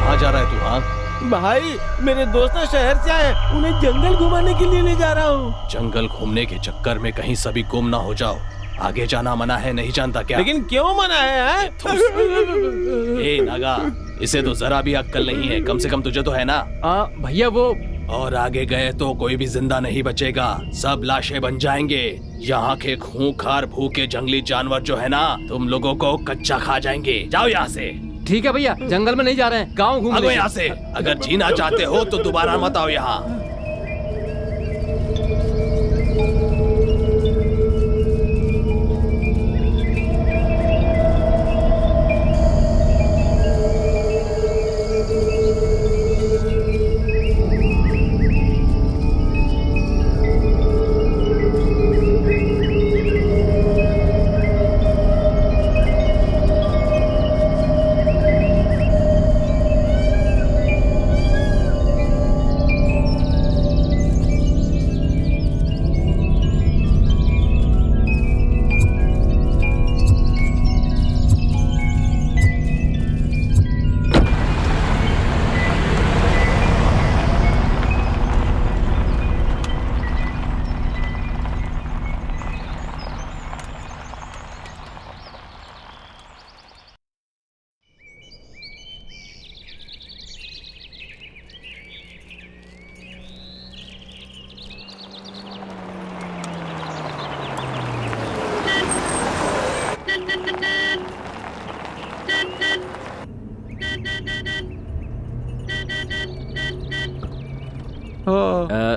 कहाँ जा रहा है तू? हाँ, भाई मेरे दोस्त शहर से आए, उन्हें जंगल घुमाने के लिए ले जा रहा हूँ। जंगल घूमने के चक्कर में कहीं सभी गुम ना हो जाओ। आगे जाना मना है, नहीं जानता क्या? लेकिन क्यों मना है? ए नागा, इसे तो जरा भी अक्ल नहीं है, कम से कम तुझे तो है ना। भैया वो और आगे गए तो कोई भी जिंदा नहीं बचेगा, सब लाशें बन जाएंगे। यहाँ के खूंखार भूखे जंगली जानवर जो है ना, तुम लोगों को कच्चा खा जाएंगे। जाओ यहाँ से। ठीक है भैया, जंगल में नहीं जा रहे हैं, गाँव घूम भागो लेंगे। यहाँ से। अगर जीना चाहते हो तो दोबारा मत आओ यहाँ।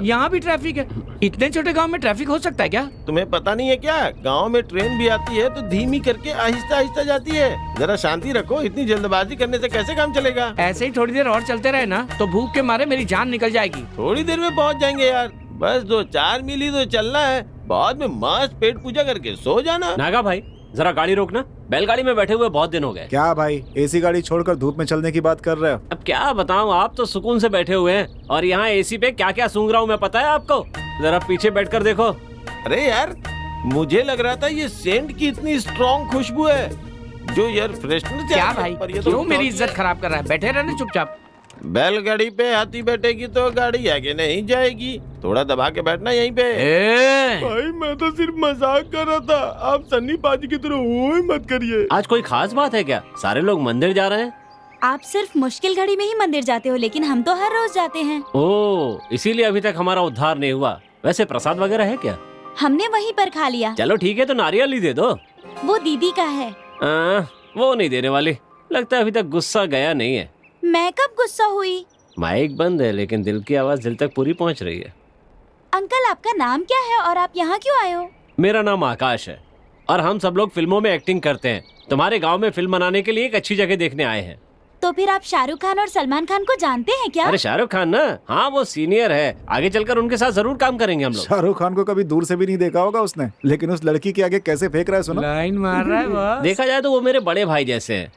यहाँ भी ट्रैफिक है? इतने छोटे गांव में ट्रैफिक हो सकता है क्या? तुम्हें पता नहीं है क्या? गांव में ट्रेन भी आती है तो धीमी करके आहिस्ता आहिस्ता जाती है। जरा शांति रखो, इतनी जल्दबाजी करने से कैसे काम चलेगा? ऐसे ही थोड़ी देर और चलते रहे ना तो भूख के मारे मेरी जान निकल जाएगी। थोड़ी देर में पहुंच जाएंगे यार, बस 2-4 मील ही तो चलना है। बाद में मस्त पेट पूजा करके सो जाना। नागा भाई, जरा गाड़ी रोकना, बैलगाड़ी में बैठे हुए बहुत दिन हो गए। क्या भाई, एसी गाड़ी छोड़कर धूप में चलने की बात कर रहे हो? अब क्या बताऊं, आप तो सुकून से बैठे हुए हैं और यहाँ एसी पे क्या क्या सूंघ रहा हूँ मैं, पता है आपको? जरा पीछे बैठकर देखो। अरे यार, मुझे लग रहा था ये सेंट की इतनी स्ट्रॉन्ग खुशबू है जो एयर फ्रेशनर से क्या आती है, भाई, पर ये तो क्यों मेरी इज्जत खराब कर रहा है? बैठे रहने चुपचाप। बैलगाड़ी पे हाथी बैठेगी तो गाड़ी आगे नहीं जाएगी। थोड़ा दबा के बैठना यहीं पे। भाई मैं तो सिर्फ मजाक कर रहा था, आप सन्नी पाजी की तरह वो मत करिए। आज कोई खास बात है क्या? सारे लोग मंदिर जा रहे हैं। आप सिर्फ मुश्किल घड़ी में ही मंदिर जाते हो, लेकिन हम तो हर रोज जाते हैं। ओह, इसीलिए अभी तक हमारा उद्धार नहीं हुआ। वैसे प्रसाद वगैरह है क्या? हमने वहीं पर खा लिया। चलो ठीक है, तो नारियल ही दे दो। वो दीदी का है। वो नहीं देने वाली, लगता है अभी तक गुस्सा गया नहीं है। मैं कब गुस्सा हुई? माइक बंद है लेकिन दिल की आवाज दिल तक पूरी पहुंच रही है। अंकल, आपका नाम क्या है और आप यहाँ क्यों आए हो? मेरा नाम आकाश है और हम सब लोग फिल्मों में एक्टिंग करते हैं। तुम्हारे गांव में फिल्म बनाने के लिए एक अच्छी जगह देखने आए हैं। तो फिर आप शाहरुख खान और सलमान खान को जानते हैं क्या? अरे शाहरुख खान ना, हाँ वो सीनियर है, आगे चलकर उनके साथ जरूर काम करेंगे हम लोग। शाहरुख खान को कभी दूर से भी नहीं देखा होगा उसने, लेकिन उस लड़की के आगे कैसे फेंक रहा है सुनो। लाइन मार रहा है बस। देखा जाए तो वो मेरे बड़े भाई जैसे हैं।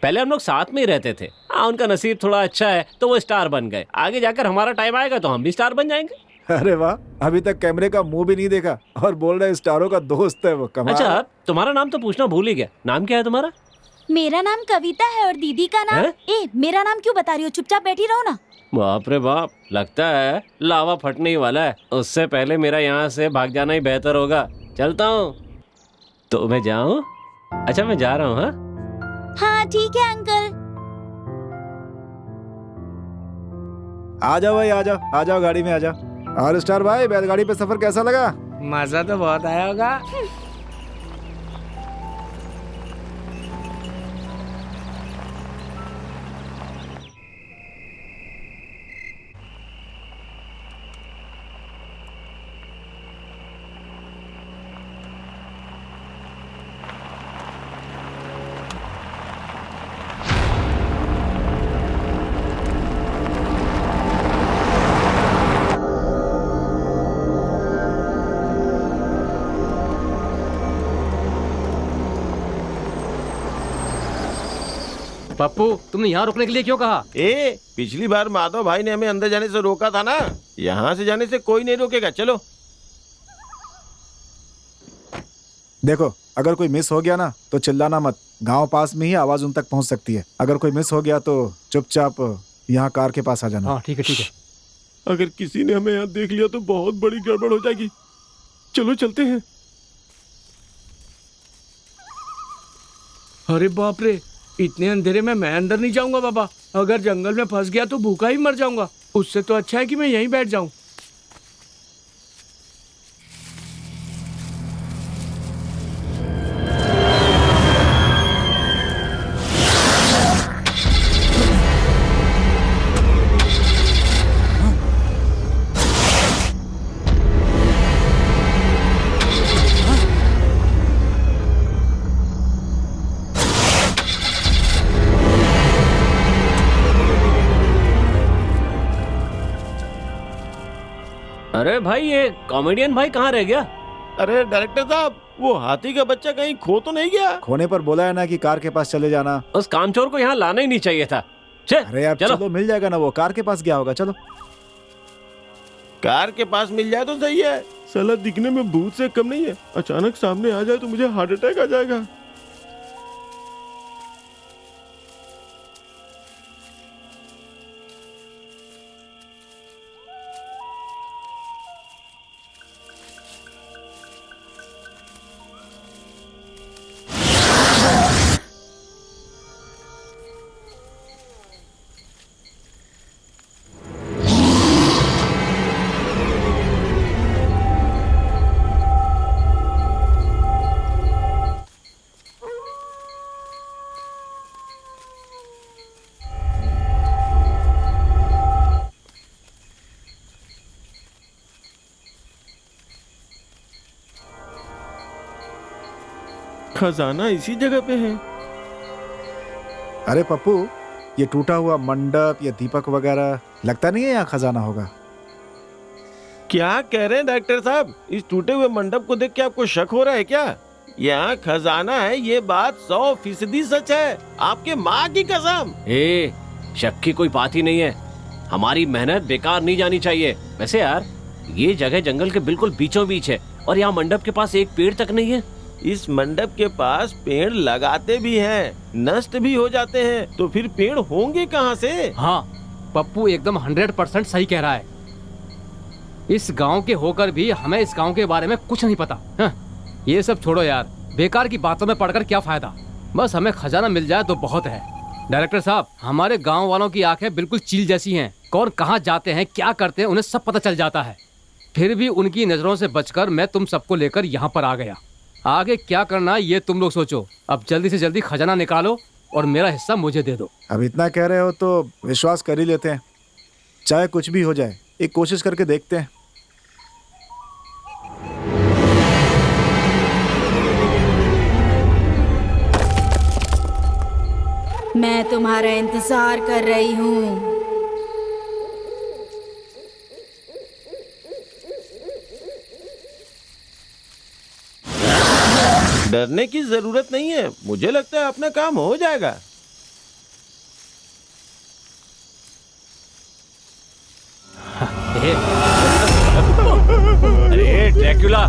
पहले हम लोग साथ में ही रहते थे। हाँ, उनका नसीब थोड़ा अच्छा है तो वो स्टार बन गए। आगे जाकर हमारा टाइम आएगा तो हम भी स्टार बन जाएंगे। अरे वाह, अभी तक कैमरे का मुंह भी नहीं देखा और बोल रहे स्टारों का दोस्त है वो। कमाल। अच्छा, तुम्हारा नाम तो पूछना भूल ही गया। नाम क्या है तुम्हारा? मेरा नाम कविता है और दीदी का नाम है? मेरा नाम क्यों बता रही हो? चुपचाप बैठी रहो ना। बाप रे बाप, लगता है लावा फटने ही वाला है। उससे पहले मेरा यहाँ से भाग जाना ही बेहतर होगा। चलता हूँ। तो मैं जाऊँ? अच्छा मैं जा रहा हूँ। हाँ हाँ ठीक है अंकल। आ जाओ भाई, आ जाओ गाड़ी में आ जाओ। और स्टार भाई, बैलगाड़ी पे सफर कैसा लगा? मजा तो बहुत आया होगा। पप्पू तुमने यहाँ रुकने के लिए क्यों कहा? पिछली बार माधव भाई ने हमें अंदर जाने से रोका था ना, यहाँ से जाने से कोई नहीं रोकेगा। चलो। देखो, अगर कोई मिस हो गया ना तो चिल्लाना मत, गांव पास में ही आवाज उन तक पहुंच सकती है। अगर कोई मिस हो गया तो चुपचाप यहाँ कार के पास आ जाना। हाँ ठीक है ठीक है। अगर किसी ने हमें यहाँ देख लिया तो बहुत बड़ी गड़बड़ हो जाएगी। चलो चलते हैं। अरे बाप रे, इतने अंधेरे में मैं अंदर नहीं जाऊंगा बाबा। अगर जंगल में फंस गया तो भूखा ही मर जाऊंगा। उससे तो अच्छा है कि मैं यहीं बैठ जाऊं। अरे भाई, ये कॉमेडियन भाई कहाँ रह गया? अरे डायरेक्टर साहब, वो हाथी का बच्चा कहीं खो तो नहीं गया? खोने पर बोला है ना कि कार के पास चले जाना। उस कामचोर को यहाँ लाना ही नहीं चाहिए था। अरे यार चलो, मिल जाएगा ना, वो कार के पास गया होगा। चलो। कार के पास मिल जाए तो सही है। साला दिखने में भूत से कम नहीं है। अचानक सामने आ जाए तो मुझे हार्ट अटैक आ जाएगा। खजाना इसी जगह पे है। अरे पप्पू, ये टूटा हुआ मंडप या दीपक वगैरह, लगता नहीं है यहाँ खजाना होगा। क्या कह रहे हैं डायरेक्टर साहब? इस टूटे हुए मंडप को देख के आपको शक हो रहा है क्या? यहाँ खजाना है, ये बात 100% सच है। आपके माँ की कसम। शक की कोई बात ही नहीं है। हमारी मेहनत बेकार नहीं जानी चाहिए। वैसे यार, ये जगह जंगल के बिल्कुल बीचों बीच है और यहाँ मंडप के पास एक पेड़ तक नहीं है। इस मंडप के पास पेड़ लगाते भी हैं, नष्ट भी हो जाते हैं, तो फिर पेड़ होंगे कहाँ से? हाँ, पप्पू एकदम 100% सही कह रहा है। इस गांव के होकर भी हमें इस गांव के बारे में कुछ नहीं पता। हाँ, ये सब छोड़ो यार, बेकार की बातों में पढ़कर क्या फायदा। बस हमें खजाना मिल जाए तो बहुत है। डायरेक्टर साहब, हमारे गांव वालों की आंखें बिल्कुल चील जैसी हैं। कौन कहाँ जाते हैं, क्या करते हैं, उन्हें सब पता चल जाता है। फिर भी उनकी नजरों से बचकर मैं तुम सबको लेकर यहाँ पर आ गया। आगे क्या करना है ये तुम लोग सोचो। अब जल्दी से जल्दी खजाना निकालो और मेरा हिस्सा मुझे दे दो। अब इतना कह रहे हो तो विश्वास कर ही लेते हैं। चाहे कुछ भी हो जाए, एक कोशिश करके देखते हैं। मैं तुम्हारा इंतजार कर रही हूँ। डरने की जरूरत नहीं है, मुझे लगता है अपना काम हो जाएगा। अरे ड्रैकुला,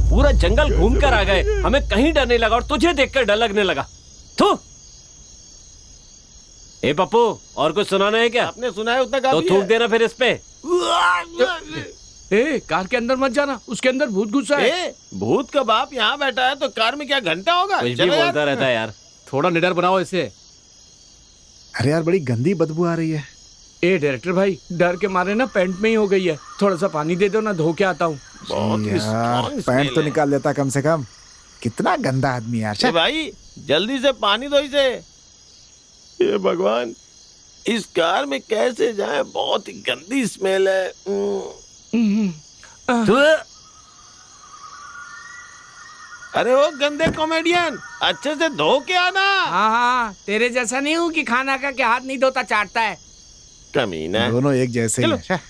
पूरा जंगल घूम कर आ गए, हमें कहीं डर नहीं लगा और तुझे देखकर डर लगने लगा। थू। ए पप्पू, और कुछ सुनाना है क्या? आपने सुना है उतना तो थूक देना फिर इस पे। कार के अंदर मत जाना, उसके अंदर भूत घुसा है। भूत का बाप यहाँ बैठा है तो कार में क्या घंटा होगा? कुछ भी बोलता रहता है यार। थोड़ा निडर बनाओ इसे। अरे यार, बड़ी गंदी बदबू आ रही है। डायरेक्टर भाई, डर के मारे ना पैंट में ही हो गई है। थोड़ा सा पानी दे दो ना, धो के आता हूँ। पैंट तो निकाल लेता कम से कम। कितना गंदा आदमी यार। भाई जल्दी से पानी दो इसे। ये भगवान, इस कार में कैसे जाए? बहुत ही गंदी स्मेल है। अरे वो गंदे कॉमेडियन, अच्छे से धो के आना। हाँ, तेरे जैसा नहीं हूँ कि खाना का के हाथ नहीं धोता चाटता है। कमीना। दोनों एक जैसे ही हैं।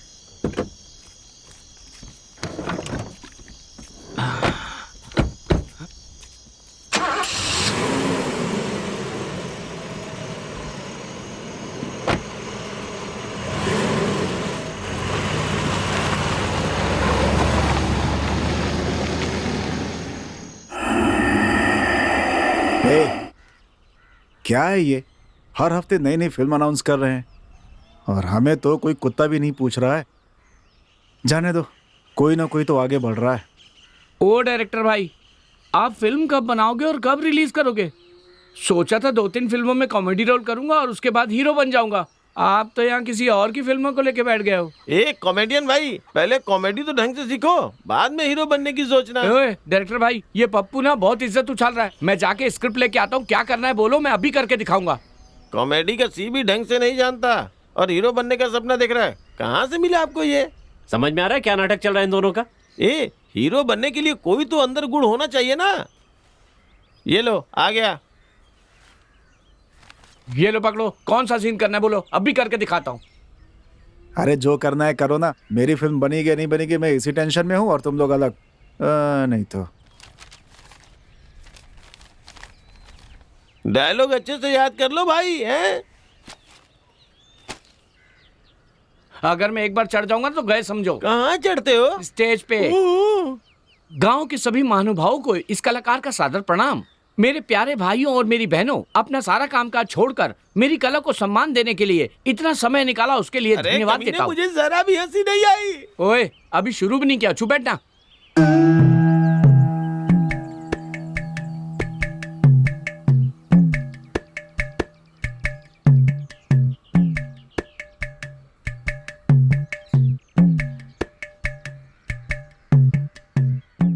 क्या है ये, हर हफ्ते नई नई फिल्म अनाउंस कर रहे हैं और हमें तो कोई कुत्ता भी नहीं पूछ रहा है। जाने दो, कोई ना कोई तो आगे बढ़ रहा है। ओ डायरेक्टर भाई, आप फिल्म कब बनाओगे और कब रिलीज करोगे? सोचा था 2-3 फिल्मों में कॉमेडी रोल करूंगा और उसके बाद हीरो बन जाऊंगा। आप तो यहाँ किसी और की फिल्मों को लेके बैठ गए हो। ए कॉमेडियन भाई, पहले कॉमेडी तो ढंग से सीखो, बाद में हीरो बनने की सोचना। ओए डायरेक्टर भाई, ये पप्पू ना बहुत इज्जत उछाल रहा है। मैं जाके स्क्रिप्ट लेके आता हूँ, क्या करना है बोलो, मैं अभी करके दिखाऊंगा। कॉमेडी का सी भी ढंग से नहीं जानता और हीरो बनने का सपना देख रहा है। कहाँ से मिला आपको ये? समझ में आ रहा है क्या नाटक चल रहा है इन दोनों का? ए हीरो बनने के लिए कोई तो अंदर गुण होना चाहिए ना। ये लो आ गया। ये लो पकड़ो, कौन सा सीन करना है बोलो, अभी करके दिखाता हूँ। अरे जो करना है करो ना, मेरी फिल्म बनेगी नहीं बनेगी मैं इसी टेंशन में हूँ और तुम लोग अलग। नहीं तो डायलॉग अच्छे से याद कर लो भाई हैं? अगर मैं एक बार चढ़ जाऊंगा तो गए समझो। कहाँ चढ़ते हो? स्टेज पे। गांव के सभी महानुभावों को इस कलाकार का सादर प्रणाम। मेरे प्यारे भाइयों और मेरी बहनों, अपना सारा कामकाज छोड़कर मेरी कला को सम्मान देने के लिए इतना समय निकाला, उसके लिए धन्यवाद देता हूँ। मुझे जरा भी हंसी नहीं आई। ओए अभी शुरू भी नहीं किया, चुप बैठना।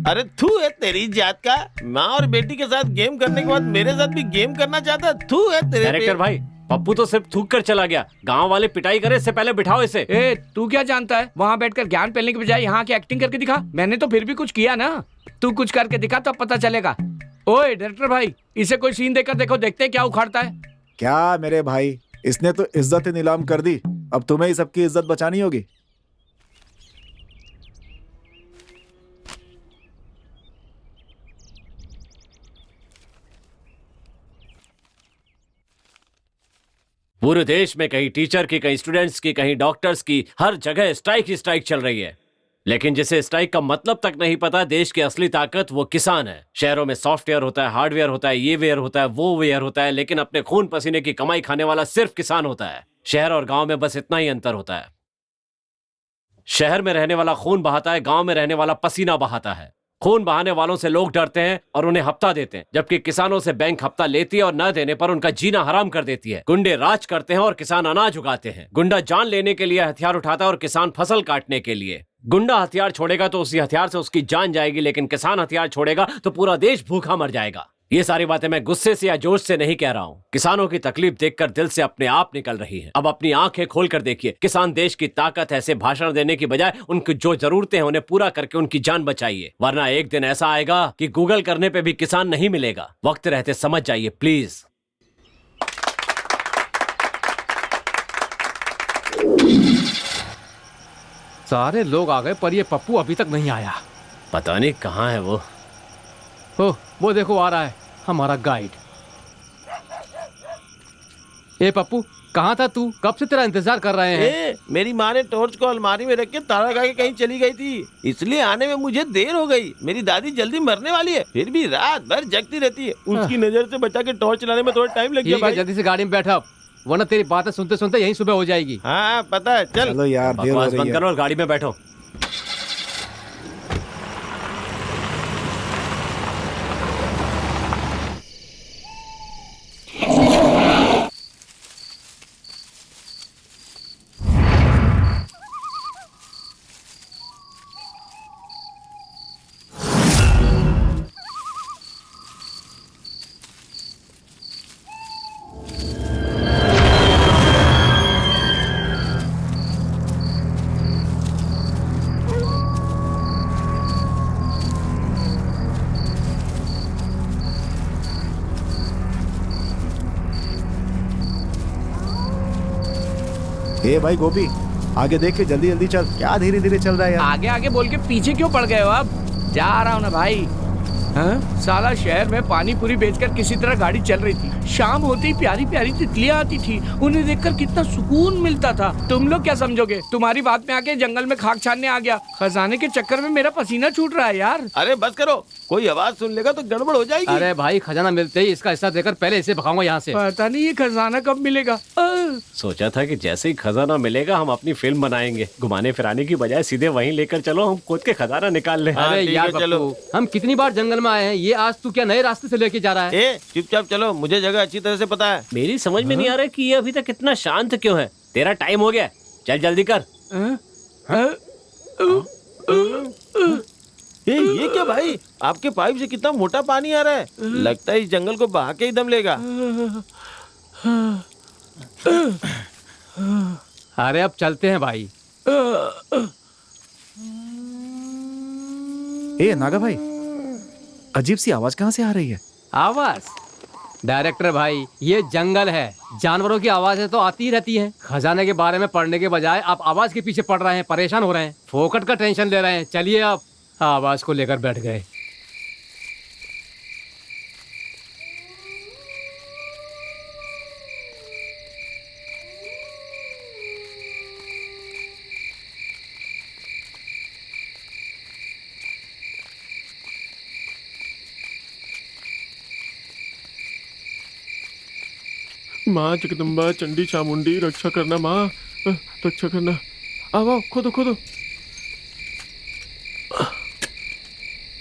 अरे थू है तेरी जात का, माँ और बेटी के साथ गेम करने के बाद मेरे साथ भी गेम करना चाहता। थू है तेरे डायरेक्टर भाई, पप्पू तो सिर्फ थूक कर चला गया। गांव वाले पिटाई करे, इससे पहले बिठाओ इसे। ए तू क्या जानता है, वहाँ बैठकर ज्ञान फैलने के बजाय यहाँ की एक्टिंग करके दिखा। मैंने तो फिर भी कुछ किया ना, तू कुछ करके दिखा तब पता चलेगा। ओए डायरेक्टर भाई, इसे कोई सीन देकर देखो, देखते हैं क्या उखाड़ता है। क्या मेरे भाई, इसने तो इज्जत ही नीलाम कर दी, अब तुम्हें ही सबकी इज्जत बचानी होगी। पूरे देश में कहीं टीचर की, कहीं स्टूडेंट्स की, कहीं डॉक्टर्स की, हर जगह स्ट्राइक ही स्ट्राइक चल रही है। लेकिन जिसे स्ट्राइक का मतलब तक नहीं पता, देश की असली ताकत वो किसान है। शहरों में सॉफ्टवेयर होता है, हार्डवेयर होता है, ये वेयर होता है, वो वेयर होता है, लेकिन अपने खून पसीने की कमाई खाने वाला सिर्फ किसान होता है। शहर और गांव में बस इतना ही अंतर होता है। शहर में रहने वाला खून बहाता है, गांव में रहने वाला पसीना बहाता है। खून बहाने वालों से लोग डरते हैं और उन्हें हफ्ता देते हैं, जबकि किसानों से बैंक हफ्ता लेती है और न देने पर उनका जीना हराम कर देती है। गुंडे राज करते हैं और किसान अनाज उगाते हैं। गुंडा जान लेने के लिए हथियार उठाता है और किसान फसल काटने के लिए। गुंडा हथियार छोड़ेगा तो उसी हथियार से उसकी जान जाएगी, लेकिन किसान हथियार छोड़ेगा तो पूरा देश भूखा मर जाएगा। ये सारी बातें मैं गुस्से से या जोश से नहीं कह रहा हूँ। किसानों की तकलीफ देखकर दिल से अपने आप निकल रही है। अब अपनी आंखें खोल कर देखिए, किसान देश की ताकत है। ऐसे भाषण देने की बजाय उनकी जो जरूरतें हैं उन्हें पूरा करके उनकी जान बचाइए, वरना एक दिन ऐसा आएगा कि गूगल करने पे भी किसान नहीं मिलेगा। वक्त रहते समझ जाइए प्लीज। सारे लोग आ गए पर ये पप्पू अभी तक नहीं आया। पता नहीं कहाँ है वो। ओह वो देखो आ रहा है हमारा गाइड। ए पप्पू, कहाँ था तू? कब से तेरा इंतजार कर रहे हैं। मेरी माँ ने टॉर्च को अलमारी में रख के ताला लगा के कहीं चली गई थी, इसलिए आने में मुझे देर हो गई। मेरी दादी जल्दी मरने वाली है, फिर भी रात भर जगती रहती है। उसकी नजर से बचा के टॉर्च चलाने में थोड़ा टाइम लग गया भाई। जल्दी से गाड़ी में बैठा, वरना तेरी बातें सुनते सुनते यहीं सुबह हो जाएगी। हाँ पता है, चल। चलो यार, देर हो बकवास रही बंद है। करो और गाड़ी में बैठो। ए भाई गोपी, आगे देख के जल्दी जल्दी चल। क्या धीरे धीरे चल रहा है यार। आगे आगे बोल के पीछे क्यों पड़ गए हो? अब जा रहा हूँ ना भाई। हाँ? साला शहर में पानी पूरी बेचकर किसी तरह गाड़ी चल रही थी। शाम होती ही प्यारी प्यारी तितलियां आती थी, उन्हें देखकर कितना सुकून मिलता था। तुम लोग क्या समझोगे? तुम्हारी बात में आके जंगल में खाक छानने आ गया। खजाने के चक्कर में मेरा पसीना छूट रहा है यार। अरे बस करो, कोई आवाज सुन लेगा तो गड़बड़ हो जाएगी। अरे भाई, खजाना मिलते ही इसका हिस्सा देकर पहले इसे भगाऊंगा यहाँ से। पता नहीं ये खजाना कब मिलेगा। सोचा था कि जैसे ही खजाना मिलेगा हम अपनी फिल्म बनाएंगे। घुमाने फिराने की बजाय सीधे वहीं लेकर चलो, हम खुद के खजाना निकाल ले। हाँ, अरे ठीक यार है, चलो। बप्पू, हम कितनी बार जंगल में आए हैं, ये आज तू क्या नए रास्ते से लेके जा रहा है? ए चुपचाप चलो, मुझे जगह अच्छी तरह से पता है। मेरी समझ में नहीं आ रहा कि ये अभी तक इतना शांत क्यों है। तेरा टाइम हो गया, चल जल्दी कर। ये क्या भाई, आपके पाइप से कितना मोटा पानी आ रहा है। लगता है इस जंगल को बहा के ही दम लेगा। अरे अब चलते हैं भाई। ए नागा भाई, अजीब सी आवाज कहाँ से आ रही है? आवाज? डायरेक्टर भाई, ये जंगल है, जानवरों की आवाजें तो आती ही रहती हैं। खजाने के बारे में पढ़ने के बजाय आप आवाज के पीछे पड़ रहे हैं, परेशान हो रहे हैं, फोकट का टेंशन ले रहे हैं। चलिए आप आवाज को लेकर बैठ गए। माँ जगदम्बा चंडी चामुंडी रक्षा करना, माँ रक्षा करना। आओ खोदो खोदो।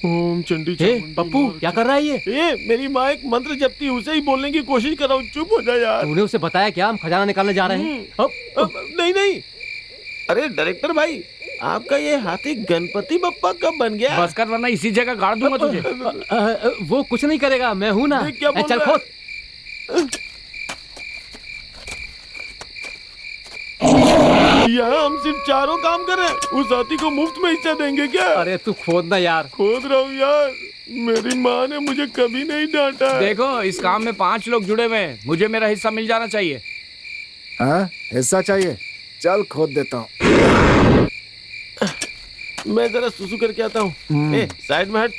ओम चंडी हे चामुंडी पप्पू, माँ क्या कर रहा है ये? ए मेरी माँ एक मंत्र जपती, उसे ही बोलने की कोशिश कर रहा हूँ। चुप हो जा यार। तूने उसे बताया क्या हम खजाना निकालने जा रहे हैं? नहीं नहीं, अरे डायरेक्टर भाई, आपका ये हाथी गणपति बप्पा कब बन गया? बस कर, वरना इसी जगह गाड़ दूंगा तुझे। वो कुछ नहीं करेगा, मैं हूं ना। ये क्या बोल चल रहा है? खोद। यहाँ हम सिर्फ चारों काम कर रहे हैं, उस हाथी को मुफ्त में हिस्सा देंगे क्या? अरे तू खोदना यार। खोद रहा हूँ यार, मेरी माँ ने मुझे कभी नहीं डांटा। देखो, इस काम में 5 लोग जुड़े हुए हैं, मुझे मेरा हिस्सा मिल जाना चाहिए। हाँ, हिस्सा चाहिए? चल खोद देता हूँ। मैं जरा सुसु करके आता हूँ। ए साइड में हट।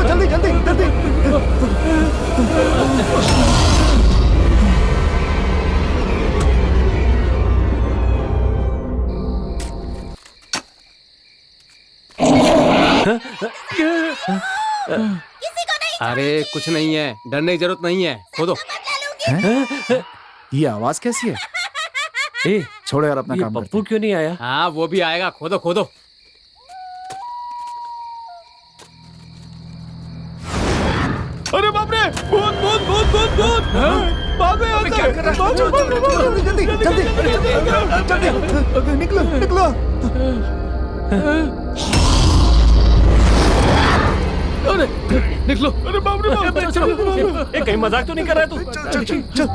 जल्दी जल्दी जल्दी। अरे कुछ नहीं है, डरने की जरूरत नहीं है, खोदो। ये आवाज कैसी है? ए, छोड़ो यार, अपना ये काम करते पप्पू क्यों नहीं आया? हाँ वो भी आएगा, खोदो खोदो। अरे बाप रे, भूत भूत भूत भूत भूत। भागो यहाँ से। क्या कर रहा है? जल्दी जल्दी जल्दी निकलो निकलो। अरे निकलो। अरे बाप रे बाप। ए, कहीं मजाक तो नहीं कर रहा है तू? चल चल चल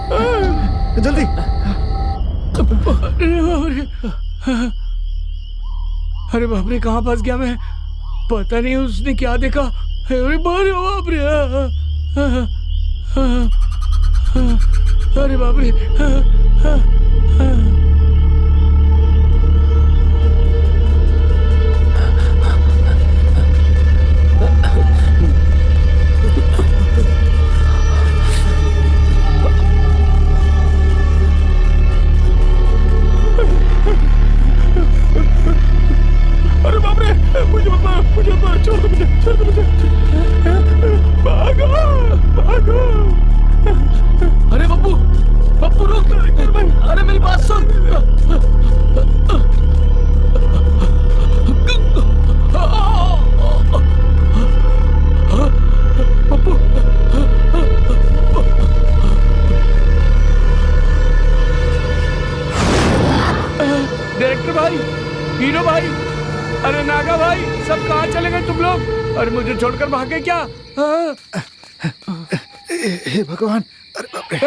जल्दी। अरे बाप रे, कहाँ फंस गया मैं? पता नहीं उसने क्या देखा। अरे बाप रे, अरे बाप रे। अरे बाप रे, मुझे मत मारो, मुझे मत मारो, छोड़ दो मुझे, छोड़ दो मुझे। भागो भागो। अरे पप्पू, पप्पू रुक। अरे मेरी बात सुन। पप्पू, अब कहाँ चले गए तुम लोग? अरे मुझे छोड़कर भागे क्या? हाँ? हे भगवान, अरे बाप रे।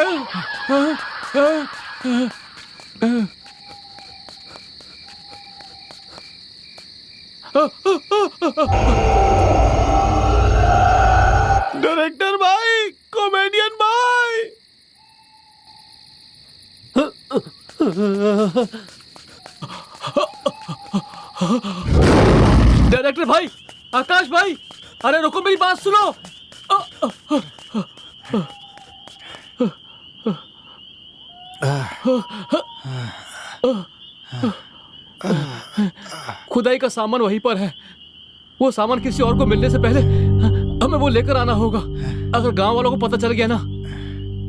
डायरेक्टर भाई, कॉमेडियन भाई। डायरेक्टर भाई, आकाश भाई, अरे रुको, मेरी बात सुनो। खुदाई का सामान वहीं पर है। वो सामान किसी और को मिलने से पहले हमें वो लेकर आना होगा। अगर गांव वालों को पता चल गया ना,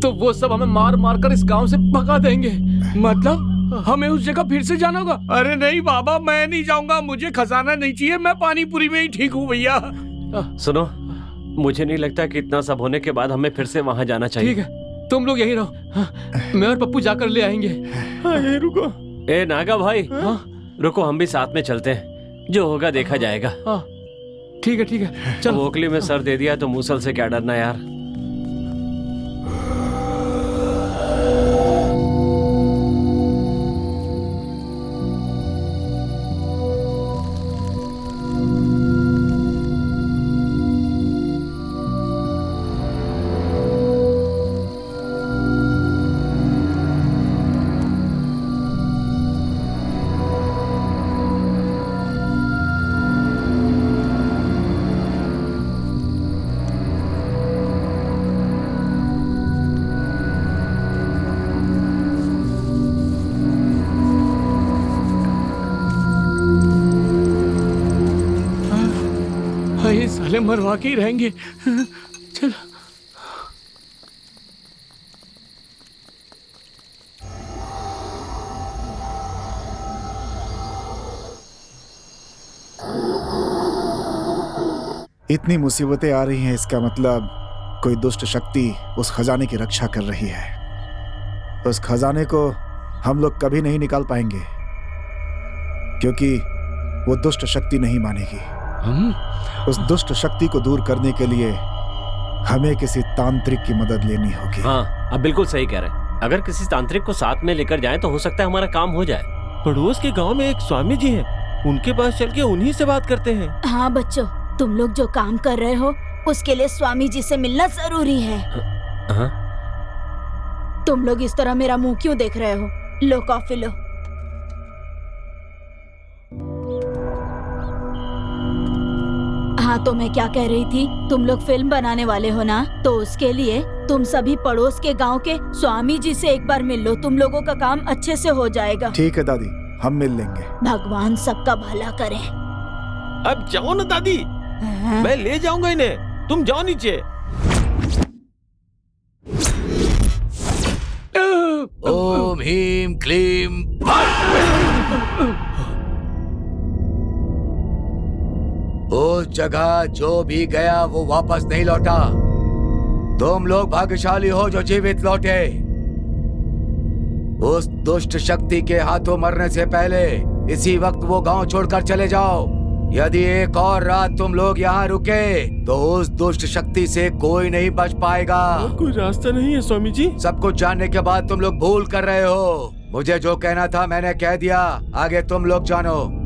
तो वो सब हमें मार मार कर इस गांव से भगा देंगे। मतलब हमें उस जगह फिर से जाना होगा? अरे नहीं बाबा, मैं नहीं जाऊंगा। मुझे खजाना नहीं चाहिए, मैं पानीपुरी में ही ठीक हूँ भैया। सुनो, मुझे नहीं लगता कि इतना सब होने के बाद हमें फिर से वहां जाना चाहिए। ठीक है, तुम लोग यहीं रहो। मैं और पप्पू जाकर ले आएंगे। यहीं रुको। ए नागा भाई, हाँ? रुको, हम भी साथ में चलते हैं। जो होगा देखा जाएगा। हाँ, ठीक है, ठीक है, चल। वोकली में सर दे दिया तो मूसल से क्या डरना यार। ये साले मरवा के ही रहेंगे। चल। इतनी मुसीबतें आ रही हैं, इसका मतलब कोई दुष्ट शक्ति उस खजाने की रक्षा कर रही है। उस खजाने को हम लोग कभी नहीं निकाल पाएंगे, क्योंकि वो दुष्ट शक्ति नहीं मानेगी। उस दुष्ट शक्ति को दूर करने के लिए हमें किसी तांत्रिक की मदद लेनी होगी। हाँ, आप बिल्कुल सही कह रहे हैं। अगर किसी तांत्रिक को साथ में लेकर जाएं तो हो सकता है हमारा काम हो जाए। पड़ोस के गांव में एक स्वामी जी हैं, उनके पास चल के उन्हीं से बात करते हैं। हाँ बच्चों, तुम लोग जो काम कर रहे हो उसके लिए स्वामी जी से मिलना जरूरी है। हाँ? तुम लोग इस तरह मेरा मुंह क्यों देख रहे हो? लो कॉफी लो। हाँ, तो मैं क्या कह रही थी, तुम लोग फिल्म बनाने वाले हो ना, तो उसके लिए तुम सभी पड़ोस के गांव के स्वामी जी से एक बार मिल लो। तुम लोगों का काम अच्छे से हो जाएगा। ठीक है दादी, हम मिल लेंगे। भगवान सबका भला करे। अब जाओ ना दादी, मैं ले जाऊंगा इन्हें, तुम जाओ नीचे। ओम ह्रीम क्लीम उस जगह जो भी गया वो वापस नहीं लौटा। तुम लोग भाग्यशाली हो जो जीवित लौटे। उस दुष्ट शक्ति के हाथों मरने से पहले इसी वक्त वो गांव छोड़कर चले जाओ। यदि एक और रात तुम लोग यहाँ रुके तो उस दुष्ट शक्ति से कोई नहीं बच पाएगा। कोई रास्ता नहीं है स्वामी जी। सब कुछ जानने के बाद तुम लोग भूल कर रहे हो। मुझे जो कहना था मैंने कह दिया, आगे तुम लोग जानो।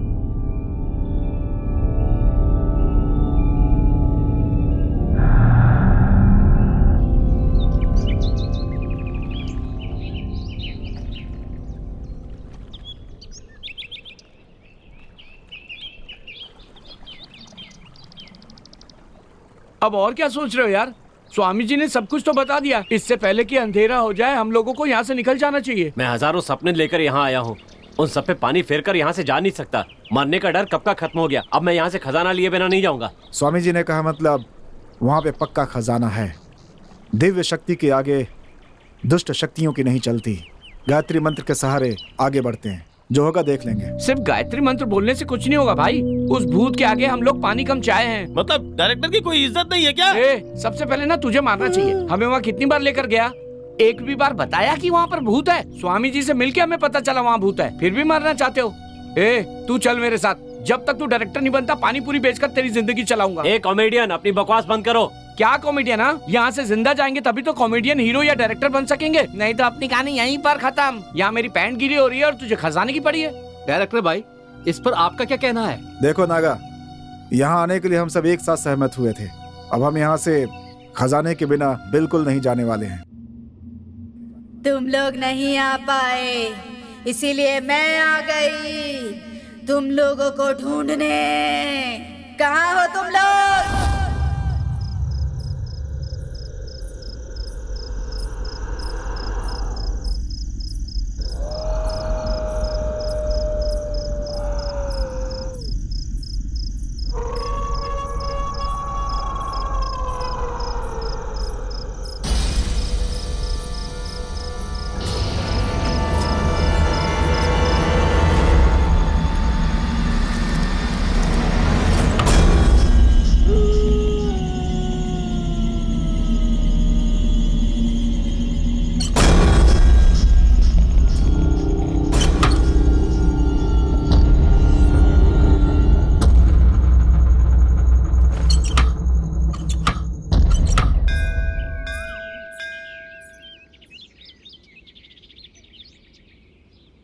अब और क्या सोच रहे हो यार? स्वामी जी ने सब कुछ तो बता दिया। इससे पहले कि अंधेरा हो जाए हम लोगों को यहाँ से निकल जाना चाहिए। मैं हजारों सपने लेकर यहाँ आया हूँ, उन सब पे पानी फेर कर यहाँ से जा नहीं सकता। मरने का डर कब का खत्म हो गया। अब मैं यहाँ से खजाना लिए बिना नहीं जाऊंगा। स्वामी जी ने कहा मतलब वहां पे पक्का खजाना है। दिव्य शक्ति के आगे दुष्ट शक्तियों की नहीं चलती। गायत्री मंत्र के सहारे आगे बढ़ते हैं, जो होगा देख लेंगे। सिर्फ गायत्री मंत्र बोलने से कुछ नहीं होगा भाई। उस भूत के आगे हम लोग पानी कम चाहे हैं। मतलब डायरेक्टर की कोई इज्जत नहीं है क्या? सबसे पहले ना तुझे मारना चाहिए। हमें वहाँ कितनी बार लेकर गया, एक भी बार बताया कि वहाँ पर भूत है? स्वामी जी से मिलके हमें पता चला वहाँ भूत है, फिर भी मारना चाहते हो। तू चल मेरे साथ, जब तक तू डायरेक्टर नहीं बनता पानी पूरी बेचकर तेरी जिंदगी चलाऊंगा। ए कॉमेडियन, अपनी बकवास बंद करो। क्या कॉमेडियन? यहाँ से जिंदा जाएंगे तभी तो कॉमेडियन, हीरो या डायरेक्टर बन सकेंगे, नहीं तो अपनी कहानी यहीं पर खत्म। यहाँ मेरी पैंट गिरी हो रही है और तुझे खजाने की पड़ी है। डायरेक्टर भाई, इस पर आपका क्या कहना है? देखो नागा, यहाँ आने के लिए हम सब एक साथ सहमत हुए थे। अब हम यहाँ से खजाने के बिना बिल्कुल नहीं जाने वाले हैं। तुम लोग नहीं आ पाए, इसीलिए मैं आ गई तुम लोगों को ढूंढने। कहाँ हो तुम लोग?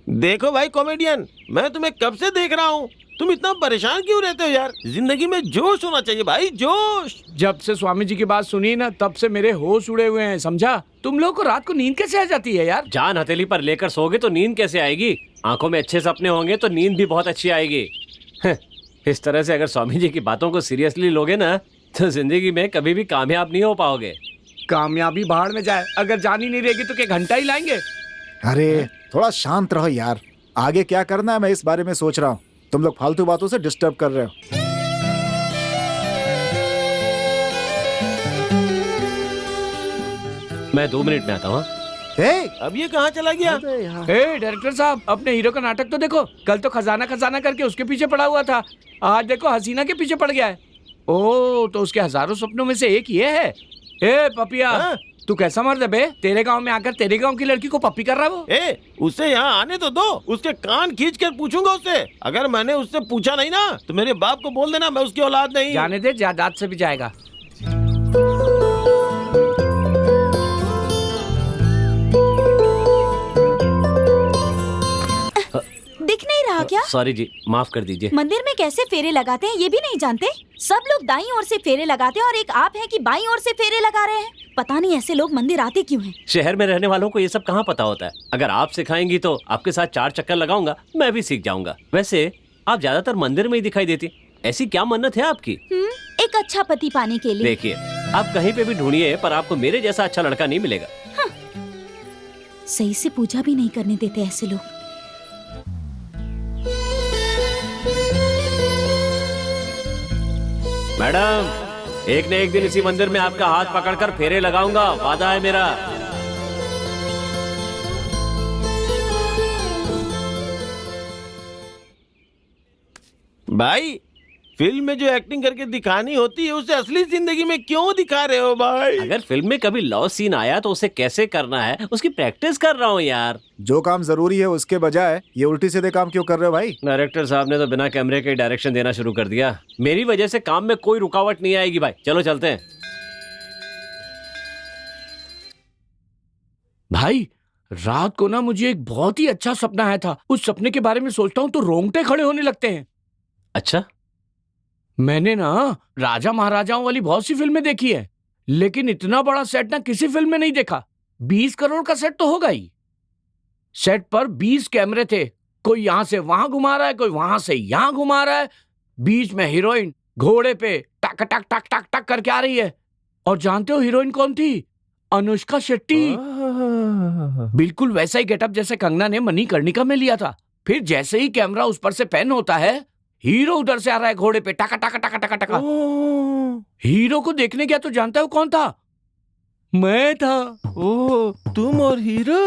देखो भाई कॉमेडियन, मैं तुम्हें कब से देख रहा हूँ, तुम इतना परेशान क्यों रहते हो यार? जिंदगी में जोश होना चाहिए भाई, जोश। जब से स्वामी जी की बात सुनी ना तब से मेरे होश उड़े हुए हैं, समझा? तुम लोग को रात को नींद कैसे आ जाती है यार? जान हथेली पर लेकर सोओगे तो नींद कैसे आएगी? आंखों में अच्छे सपने होंगे तो नींद भी बहुत अच्छी आएगी। इस तरह से अगर स्वामी जी की बातों को सीरियसली लोगे ना तो जिंदगी में कभी भी कामयाब नहीं हो पाओगे। कामयाबी बाहर में जाए, अगर जान ही नहीं रहेगी तो क्या घंटा ही लाएंगे? अरे थोड़ा शांत रहो यार, आगे क्या करना है मैं इस बारे में सोच रहा हूँ। तुम लोग फालतू बातों से डिस्टर्ब कर रहे हो। मैं 2 मिनट में आता हूँ। अब ये कहाँ चला गया? डायरेक्टर साहब, अपने हीरो का नाटक तो देखो। कल तो खजाना खजाना करके उसके पीछे पड़ा हुआ था, आज देखो हसीना के पीछे पड़ गया है। ओ, तो उसके हजारों सपनों में से एक ये है। ए पपिया, तू कैसा मर्द है बे? तेरे गांव में आकर तेरे गांव की लड़की को पप्पी कर रहा वो। उससे यहाँ आने तो दो, उसके कान खींच कर पूछूंगा उससे। अगर मैंने उससे पूछा नहीं ना तो मेरे बाप को बोल देना मैं उसकी औलाद नहीं। जाने दे, जायदाद से भी जाएगा। दिख नहीं रहा क्या? सॉरी जी, माफ कर दीजिए। मंदिर में कैसे फेरे लगाते हैं ये भी नहीं जानते? सब लोग दाईं ओर से फेरे लगाते हैं और एक आप हैं कि बाईं ओर से फेरे लगा रहे हैं। पता नहीं ऐसे लोग मंदिर आते क्यों हैं। शहर में रहने वालों को ये सब कहाँ पता होता है। अगर आप सिखाएंगी तो आपके साथ 4 चक्कर लगाऊंगा, मैं भी सीख जाऊंगा। वैसे आप ज्यादातर मंदिर में ही दिखाई देती, ऐसी क्या मन्नत है आपकी? एक अच्छा पति पाने के लिए। देखिए, आप कहीं पे भी ढूंढिए पर आपको मेरे जैसा अच्छा लड़का नहीं मिलेगा। सही से पूजा भी नहीं करने देते ऐसे लोग। मैडम, एक न एक दिन इसी मंदिर में आपका हाथ पकड़कर फेरे लगाऊंगा, वादा है मेरा। भाई, फिल्म में जो एक्टिंग करके दिखानी होती है उसे असली जिंदगी में क्यों दिखा रहे हो भाई? अगर फिल्म में कभी लव सीन आया तो उसे कैसे करना है उसकी प्रैक्टिस कर रहा हूँ यार। जो काम जरूरी है उसके बजाय ये उल्टी सीधे काम क्यों कर रहे हो भाई? डायरेक्टर साहब ने तो बिना कैमरे के डायरेक्शन देना शुरू कर दिया। मेरी वजह से काम में कोई रुकावट नहीं आएगी भाई। चलो चलते हैं। भाई, रात को ना मुझे एक बहुत ही अच्छा सपना आया था। उस सपने के बारे में सोचता हूँ तो रोंगटे खड़े होने लगते हैं। अच्छा? मैंने ना राजा महाराजाओं वाली बहुत सी फिल्में देखी है, लेकिन इतना बड़ा सेट ना किसी फिल्म में नहीं देखा। 20 करोड़ का सेट तो होगा ही। सेट पर 20 कैमरे थे, कोई यहां से वहां घुमा रहा है, कोई वहां से यहां घुमा रहा है। बीच में हीरोइन घोड़े पे टक टक टक टक टक करके आ रही है। और जानते हो हीरोइन कौन थी? अनुष्का शेट्टी। बिल्कुल वैसा ही गेटअप जैसे कंगना ने मणिकर्णिका में लिया था। फिर जैसे ही कैमरा उस पर से पैन होता है, हीरो उधर से आ रहा है घोड़े पे, टाका टाका टाका टाका टाका। हीरो को देखने गया तो जानता हो कौन था? मैं था। ओह, तुम और हीरो?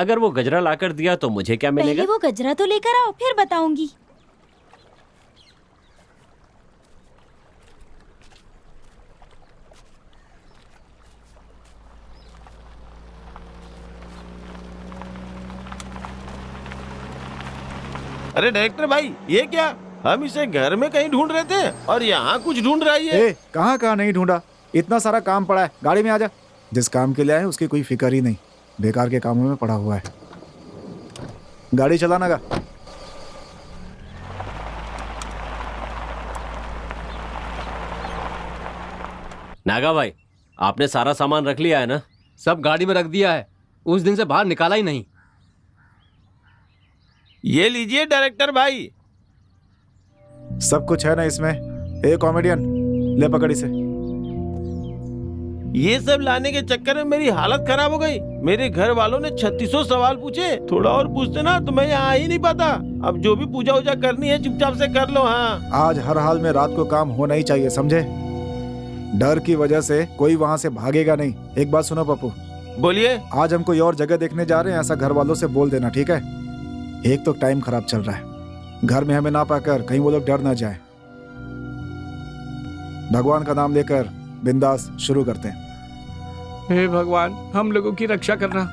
अगर वो गजरा लाकर दिया तो मुझे क्या पहले मिलेगा? वो गजरा तो लेकर आओ, फिर बताऊंगी। अरे डायरेक्टर भाई, ये क्या? हम इसे घर में कहीं ढूंढ रहे थे और यहाँ कुछ ढूंढ रही है। ए, कहाँ नहीं ढूंढा, इतना सारा काम पड़ा है, गाड़ी में आ जा। जिस काम के लिए आए उसकी कोई फिक्र ही नहीं, बेकार के कामों में पड़ा हुआ है। गाड़ी चलाना का। नागा भाई, आपने सारा सामान रख लिया है ना? सब गाड़ी में रख दिया है, उस दिन से बाहर निकाला ही नहीं। ये लीजिए डायरेक्टर भाई। सब कुछ है ना इसमें? ए कॉमेडियन, ले पकड़ इसे। ये सब लाने के चक्कर में मेरी हालत खराब हो गई। मेरे घर वालों ने 3600 सवाल पूछे। थोड़ा और पूछते ना तो मैं यहाँ आ ही नहीं पाता। अब जो भी पूजा वूजा करनी है चुपचाप से कर लो। हाँ, आज हर हाल में रात को काम होना ही चाहिए, समझे? डर की वजह से कोई वहाँ से भागेगा नहीं। एक बात सुनो पप्पू, बोलिए। आज हम कोई और जगह देखने जा रहे हैं, ऐसा घर वालों से बोल देना, ठीक है? एक तो टाइम खराब चल रहा है, घर में हमें ना पाकर कहीं वो लोग डर ना जाए। भगवान का नाम लेकर बिंदास शुरू करते हैं। हे भगवान, हम लोगों की रक्षा करना।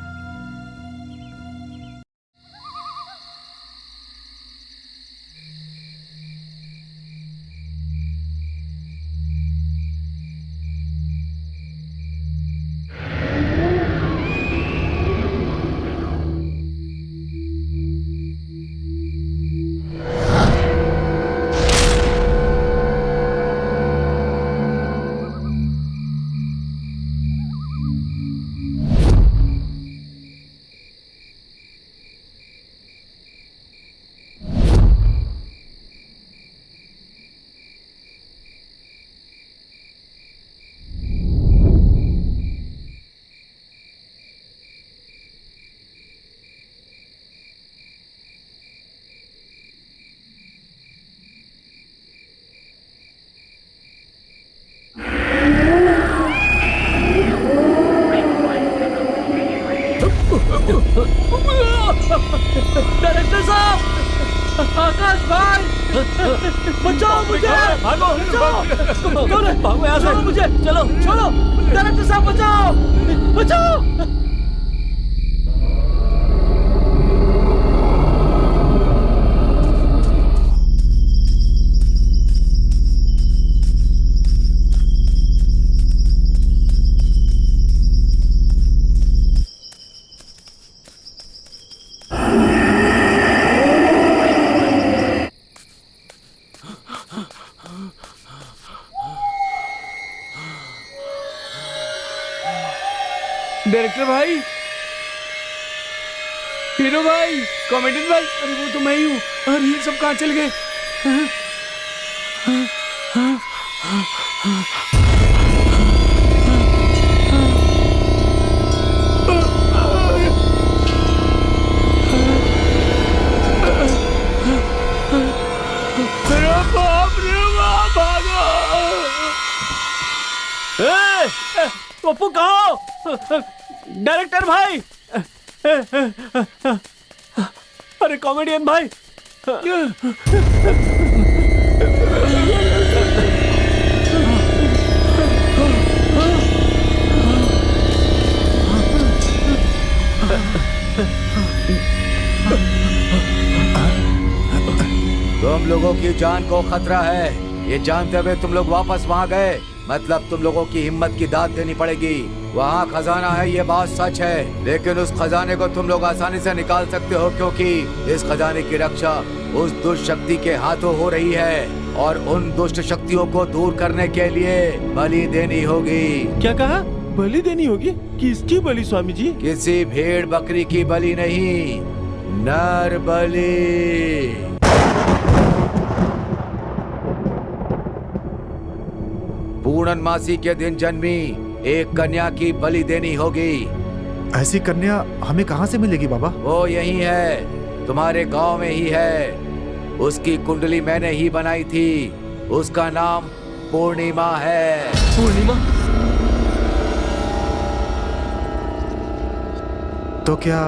डायरेक्टर साहब, आकाश भाई, बचाओ मुझे, भागो, भागो यहाँ से, मुझे, चलो, छोड़ो, डायरेक्टर साहब बचाओ, बचाओ। डायरेक्टर भाई, हीरो भाई, कॉमेडियन भाई, अरे वो तो मैं ही हूँ। अरे ये सब कहाँ चल गए? बाप रे बाप, भागो। पप्पू कहो, डायरेक्टर भाई, अरे कॉमेडियन भाई, तुम लोगों की जान को खतरा है, ये जानते हुए तुम लोग वापस वहाँ गए, मतलब तुम लोगों की हिम्मत की दाद देनी पड़ेगी। वहाँ खजाना है, ये बात सच है, लेकिन उस खजाने को तुम लोग आसानी से निकाल सकते हो, क्योंकि इस खजाने की रक्षा उस दुष्ट शक्ति के हाथों हो रही है, और उन दुष्ट शक्तियों को दूर करने के लिए बलि देनी होगी। क्या कहा? बलि देनी होगी? किसकी बलि स्वामी जी? किसी भेड़ बकरी की बलि नहीं, नर बलि। पूर्णमासी के दिन जन्मी एक कन्या की बलि देनी होगी। ऐसी कन्या हमें कहाँ से मिलेगी बाबा? वो यही है, तुम्हारे गांव में ही है। उसकी कुंडली मैंने ही बनाई थी, उसका नाम पूर्णिमा है। पूर्णिमा? तो क्या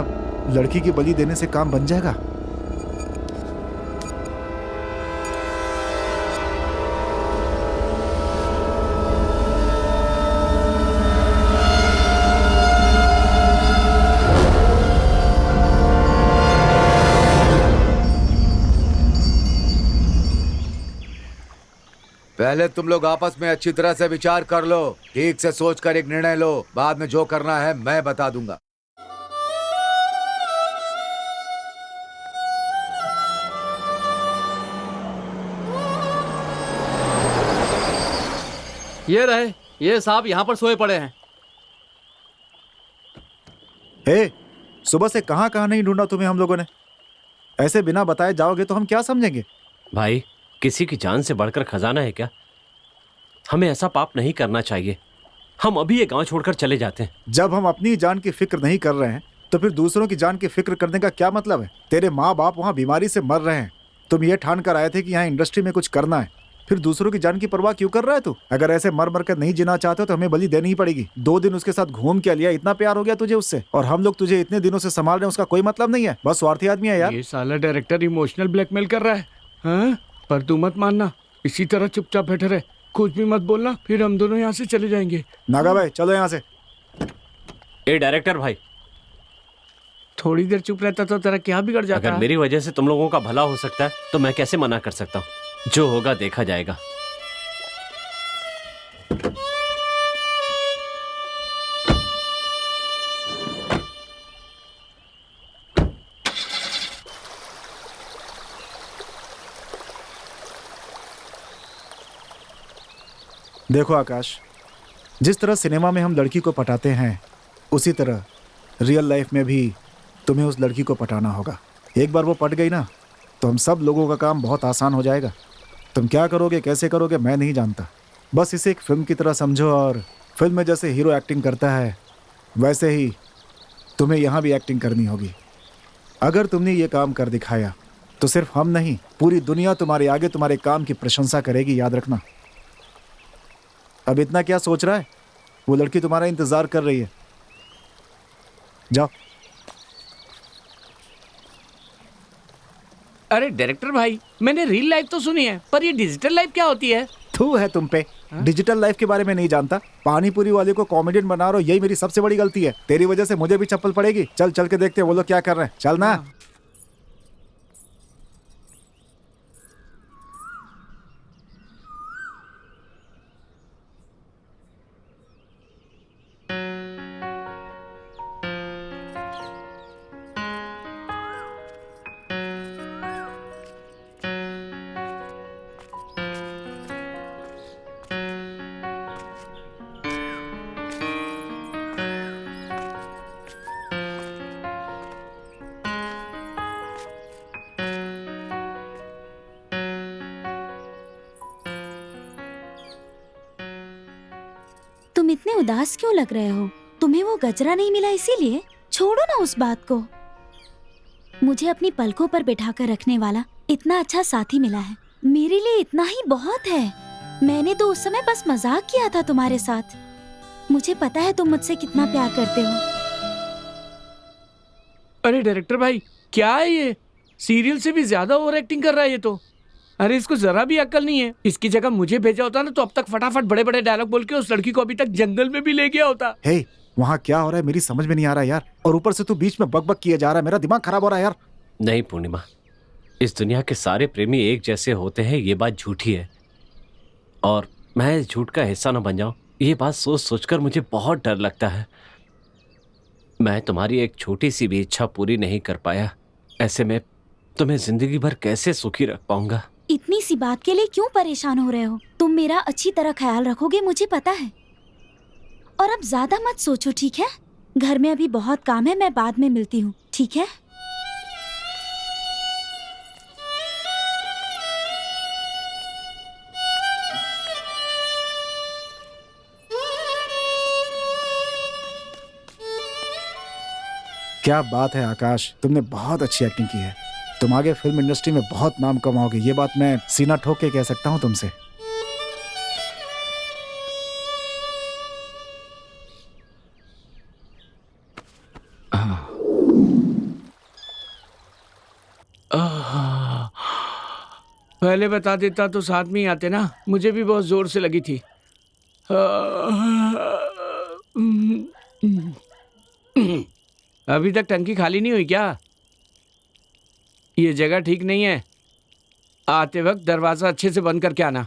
लड़की की बलि देने से काम बन जाएगा? पहले तुम लोग आपस में अच्छी तरह से विचार कर लो, ठीक से सोचकर एक निर्णय लो। बाद में जो करना है मैं बता दूंगा। ये रहे, ये साहब यहाँ पर सोए पड़े हैं। हे, सुबह से कहाँ कहाँ नहीं ढूंढा तुम्हें हम लोगों ने। ऐसे बिना बताए जाओगे तो हम क्या समझेंगे? भाई, किसी की जान से बढ़कर खजाना है क्या? हमें ऐसा पाप नहीं करना चाहिए। हम अभी ये गांव छोड़कर चले जाते हैं। जब हम अपनी जान की फिक्र नहीं कर रहे हैं तो फिर दूसरों की जान की फिक्र करने का क्या मतलब है? तेरे माँ बाप वहाँ बीमारी से मर रहे हैं, तुम ये ठान कर आए थे कि यहाँ इंडस्ट्री में कुछ करना है, फिर दूसरों की जान की परवाह क्यों कर रहा है तू? अगर ऐसे मर मर कर नहीं जीना चाहते हो तो हमें बलि देनी ही पड़ेगी। 2 दिन उसके साथ घूम के लिया, इतना प्यार हो गया तुझे उससे, और हम लोग तुझे इतने दिनों से संभाल रहे हैं, उसका कोई मतलब नहीं है। बस स्वार्थी आदमी है यार। ये साला डायरेक्टर इमोशनल ब्लैकमेल कर रहा है। हाँ? पर तू मत मानना, इसी तरह चुपचाप बैठे रहे, कुछ भी मत बोलना, फिर हम दोनों यहाँ से चले जाएंगे। नागा भाई चलो यहाँ से। ए डायरेक्टर भाई, थोड़ी देर चुप रहता तो तेरा क्या बिगड़ जाता? अगर मेरी वजह से तुम लोगों का भला हो सकता है तो मैं कैसे मना कर सकता हूँ? जो होगा देखा जाएगा। देखो आकाश, जिस तरह सिनेमा में हम लड़की को पटाते हैं उसी तरह रियल लाइफ में भी तुम्हें उस लड़की को पटाना होगा। एक बार वो पट गई ना तो हम सब लोगों का काम बहुत आसान हो जाएगा। तुम क्या करोगे, कैसे करोगे, मैं नहीं जानता। बस इसे एक फिल्म की तरह समझो, और फिल्म में जैसे हीरो एक्टिंग करता है वैसे ही तुम्हें यहाँ भी एक्टिंग करनी होगी। अगर तुमने ये काम कर दिखाया तो सिर्फ हम नहीं, पूरी दुनिया तुम्हारे आगे तुम्हारे काम की प्रशंसा करेगी, याद रखना। अब इतना क्या सोच रहा है? वो लड़की तुम्हारा इंतजार कर रही है, जाओ। अरे डायरेक्टर भाई, मैंने रियल लाइफ तो सुनी है, पर ये डिजिटल लाइफ क्या होती है? थू है तुम पे, डिजिटल लाइफ के बारे में नहीं जानता। पानी पूरी वाले को कॉमेडियन बना रहा हो, यही मेरी सबसे बड़ी गलती है। तेरी वजह से मुझे भी चप्पल पड़ेगी। चल चल के देखते हैं वो लोग क्या कर रहे हैं, चल ना। तुम इतने उदास क्यों लग रहे हो? तुम्हें वो गजरा नहीं मिला इसीलिए? छोड़ो ना उस बात को। मुझे अपनी पलकों पर बिठाकर रखने वाला इतना अच्छा साथी मिला है, मेरे लिए इतना ही बहुत है। मैंने तो उस समय बस मजाक किया था तुम्हारे साथ। मुझे पता है तुम मुझसे कितना प्यार करते हो। अरे डायरेक्टर भाई, क्या है ये? सीरियल से भी ज्यादा ओवर एक्टिंग कर रहा है ये तो। अरे इसको जरा भी अक्ल नहीं है। इसकी जगह मुझे भेजा होता ना तो अब तक फटाफट बड़े बड़े डायलॉग बोल के उस लड़की को अभी तक जंगल में भी ले गया होता। हे, वहाँ क्या हो रहा है मेरी समझ में नहीं आ रहा यार, और ऊपर से तू बीच में बक किए जा रहा है, मेरा दिमाग खराब हो रहा है यार। नहीं पूर्णिमा, इस दुनिया के सारे प्रेमी एक जैसे होते हैं, ये बात झूठी है। और मैं इस झूठ का हिस्सा न बन जाऊं, ये बात सोच सोचकर मुझे बहुत डर लगता है। मैं तुम्हारी एक छोटी सी भी इच्छा पूरी नहीं कर पाया, ऐसे में तुम्हें जिंदगी भर कैसे सुखी रख पाऊंगा? इतनी सी बात के लिए क्यों परेशान हो रहे हो? तुम मेरा अच्छी तरह ख्याल रखोगे, मुझे पता है। और अब ज्यादा मत सोचो, ठीक है? घर में अभी बहुत काम है, मैं बाद में मिलती हूँ, ठीक है? क्या बात है आकाश, तुमने बहुत अच्छी एक्टिंग की है। तुम आगे फिल्म इंडस्ट्री में बहुत नाम कमाओगे, ये बात मैं सीना ठोक के कह सकता हूँ तुमसे। पहले बता देता तो साथ में ही आते ना, मुझे भी बहुत जोर से लगी थी। अभी तक टंकी खाली नहीं हुई क्या? ये जगह ठीक नहीं है, आते वक्त दरवाजा अच्छे से बंद करके आना।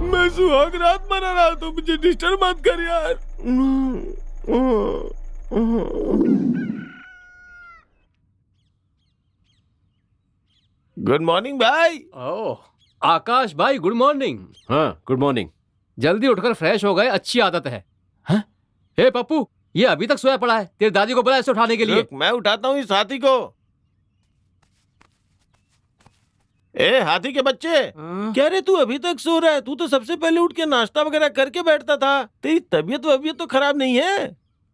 मैं सुहाग रात मना रहा तो मुझे डिस्टर्ब मत कर यार। गुड मॉर्निंग भाई। ओह आकाश भाई, गुड मॉर्निंग। हाँ, गुड मॉर्निंग। जल्दी उठकर फ्रेश हो गए, अच्छी आदत है। हाँ? हे पप्पू, ये अभी तक सोया पड़ा है, तेरी दादी को बुला इसे उठाने के लिए। रुक, मैं उठाता हूँ इस हाथी को। ए हाथी के बच्चे, क्या रे तू अभी तक सो रहा है? तू तो सबसे पहले उठ के नाश्ता वगैरह करके बैठता था। तेरी तबीयत तो खराब नहीं है?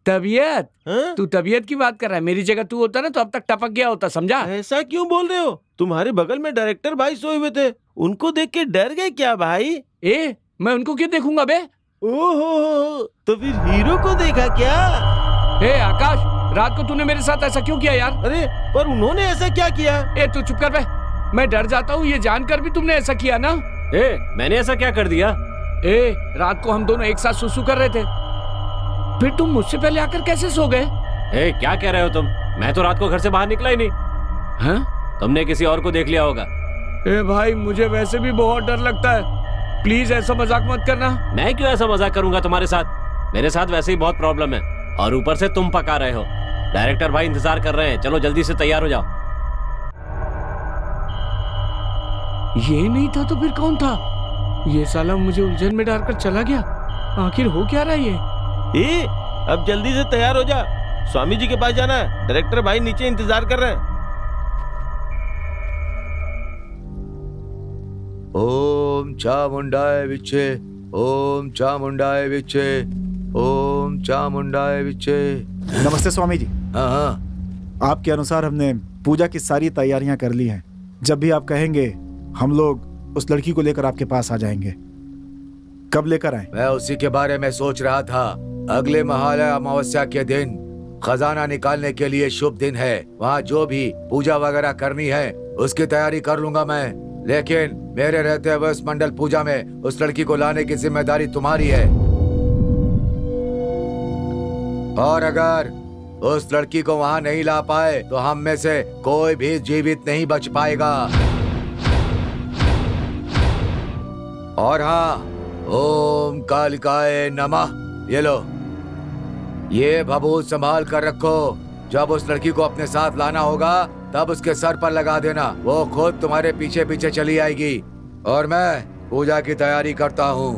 तबीयत? हाँ? तू तबीयत की बात कर रहा है? मेरी जगह तू होता ना तो अब तक टपक गया होता, समझा? ऐसा क्यों बोल रहे हो? तुम्हारे बगल में डायरेक्टर भाई सोए हुए थे, उनको देख के डर गए क्या भाई? ए, मैं उनको क्यों देखूंगा बे? ओहो, तो फिर हीरो को देखा क्या? ए आकाश, रात को तूने मेरे साथ ऐसा क्यों किया यार? अरे पर उन्होंने ऐसा क्या किया? ए तू चुप कर बे, मैं डर जाता हूँ ये जानकर भी तुमने ऐसा किया ना। ए, मैंने ऐसा क्या कर दिया? ए, रात को हम दोनों एक साथ सुसु कर रहे थे, फिर तुम मुझसे पहले आकर कैसे सो गए? ए, क्या कह रहे हो तुम? मैं तो रात को घर से बाहर निकला ही नहीं। हाँ? तुमने किसी और को देख लिया होगा। ए भाई, मुझे वैसे भी बहुत डर लगता है, प्लीज ऐसा मजाक मत करना। मैं क्यों ऐसा मजाक करूंगा तुम्हारे साथ? मेरे साथ वैसे ही बहुत प्रॉब्लम है, और ऊपर से तुम पका रहे हो। डायरेक्टर भाई इंतजार कर रहे हैं, चलो जल्दी से तैयार हो जाओ। ये नहीं था तो फिर कौन था? ये साला मुझे उलझन में डालकर चला गया। आखिर हो क्या रहा है ये? अब जल्दी से तैयार हो जा, स्वामी जी के पास जाना है। डायरेक्टर भाई नीचे इंतजार कर रहे हैं। ओम चामुंडाय विच्चे, ओम चामुंडाय विच्चे, ओम चामुंडाय विच्चे। नमस्ते स्वामी जी। हाँ हाँ, आपके अनुसार हमने पूजा की सारी तैयारियां कर ली हैं। जब भी आप कहेंगे हम लोग उस लड़की को लेकर आपके पास आ जाएंगे। कब लेकर आए? मैं उसी के बारे में सोच रहा था। अगले महालय अमावस्या के दिन खजाना निकालने के लिए शुभ दिन है। वहाँ जो भी पूजा वगैरह करनी है उसकी तैयारी कर लूंगा मैं, लेकिन मेरे रहते हुए उस मंडल पूजा में उस लड़की को लाने की जिम्मेदारी तुम्हारी है। और अगर उस लड़की को वहाँ नहीं ला पाए तो हम में से कोई भी जीवित नहीं बच पाएगा। और हाँ, ओम कालिकाय नमः। ये लो, ये भभूत संभाल कर रखो। जब उस लड़की को अपने साथ लाना होगा तब उसके सर पर लगा देना, वो खुद तुम्हारे पीछे पीछे चली आएगी। और मैं पूजा की तैयारी करता हूँ।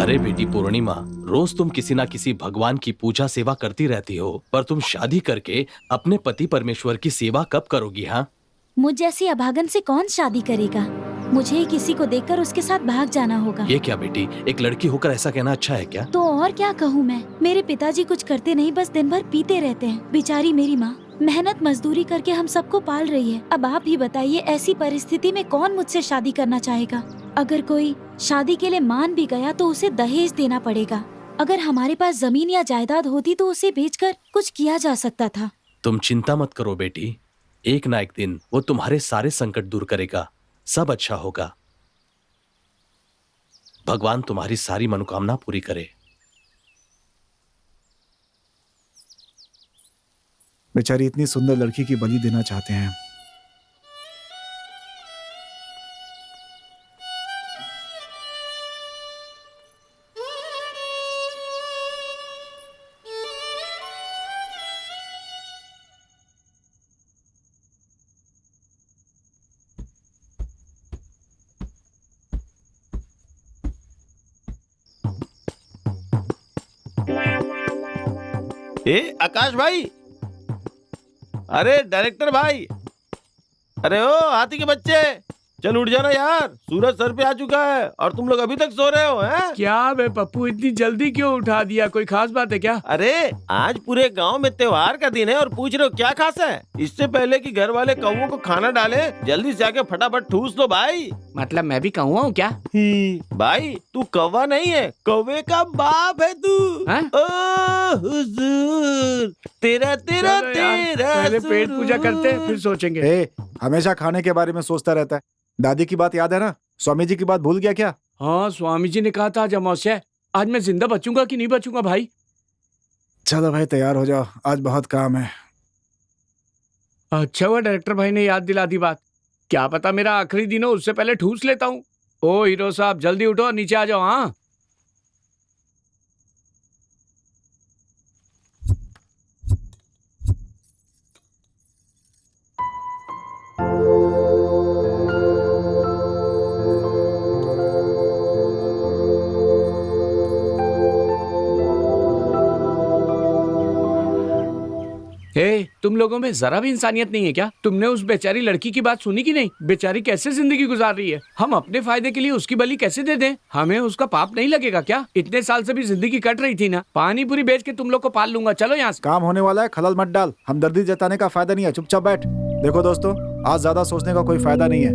अरे बेटी पूर्णिमा, रोज तुम किसी ना किसी भगवान की पूजा सेवा करती रहती हो, पर तुम शादी करके अपने पति परमेश्वर की सेवा कब करोगी? हाँ, मुझ जैसी अभागन से कौन शादी करेगा? मुझे ही किसी को देखकर उसके साथ भाग जाना होगा। ये क्या बेटी, एक लड़की होकर ऐसा कहना अच्छा है क्या? तो और क्या कहूँ मैं? मेरे पिताजी कुछ करते नहीं, बस दिन भर पीते रहते हैं। बेचारी मेरी माँ मेहनत मजदूरी करके हम सबको पाल रही है। अब आप ही बताइए, ऐसी परिस्थिति में कौन मुझसे शादी करना चाहेगा? अगर कोई शादी के लिए मान भी गया तो उसे दहेज देना पड़ेगा। अगर हमारे पास जमीन या जायदाद होती तो उसे बेचकर कुछ किया जा सकता था। तुम चिंता मत करो बेटी, एक ना एक दिन वो तुम्हारे सारे संकट दूर करेगा, सब अच्छा होगा। भगवान तुम्हारी सारी मनोकामना पूरी करे। बेचारी इतनी सुंदर लड़की की बलि देना चाहते हैं। आकाश भाई, अरे डायरेक्टर भाई, अरे ओ हाथी के बच्चे, चल उठ जाना यार, सूरज सर पे आ चुका है और तुम लोग अभी तक सो रहे हो हैं? क्या बे पप्पू, इतनी जल्दी क्यों उठा दिया? कोई खास बात है क्या? अरे आज पूरे गांव में त्योहार का दिन है और पूछ रहे हो क्या खास है? इससे पहले कि घर वाले कौवों को खाना डाले, जल्दी से आके फटाफट ठूस दो भाई। मतलब मैं भी कौवा हूँ क्या? भाई तू कौवा नहीं है, कौवे का बाप है तू। हैं? ओ हुजूर, तेरा तेरा चलो यार, तेरा पहले पेट पूजा करते हैं, फिर सोचेंगे। ए, हमेशा खाने के बारे में सोचता रहता है। दादी की बात याद है ना? स्वामी जी की बात भूल गया क्या? हाँ, स्वामी जी ने कहा था आज अमावस्या है। आज मैं जिंदा बचूंगा कि नहीं बचूंगा भाई? चलो भाई तैयार हो जाओ, आज बहुत काम है। अच्छा हुआ डायरेक्टर भाई ने याद दिला दी बात। क्या पता मेरा आखिरी दिन हो, उससे पहले ठूस लेता हूँ। ओ हीरो साहब, जल्दी उठो, नीचे आ जाओ। हाँ ए, तुम लोगों में जरा भी इंसानियत नहीं है क्या? तुमने उस बेचारी लड़की की बात सुनी कि नहीं? बेचारी कैसे जिंदगी गुजार रही है। हम अपने फायदे के लिए उसकी बलि कैसे दे दें? हमें उसका पाप नहीं लगेगा क्या? इतने साल से भी जिंदगी कट रही थी ना। पानी पूरी बेच के तुम लोग को पाल लूंगा। चलो यहाँ से। काम होने वाला है, खलल मत डाल। हमदर्दी जताने का फायदा नहीं है, चुपचाप बैठ। देखो दोस्तों, आज ज्यादा सोचने का कोई फायदा नहीं है।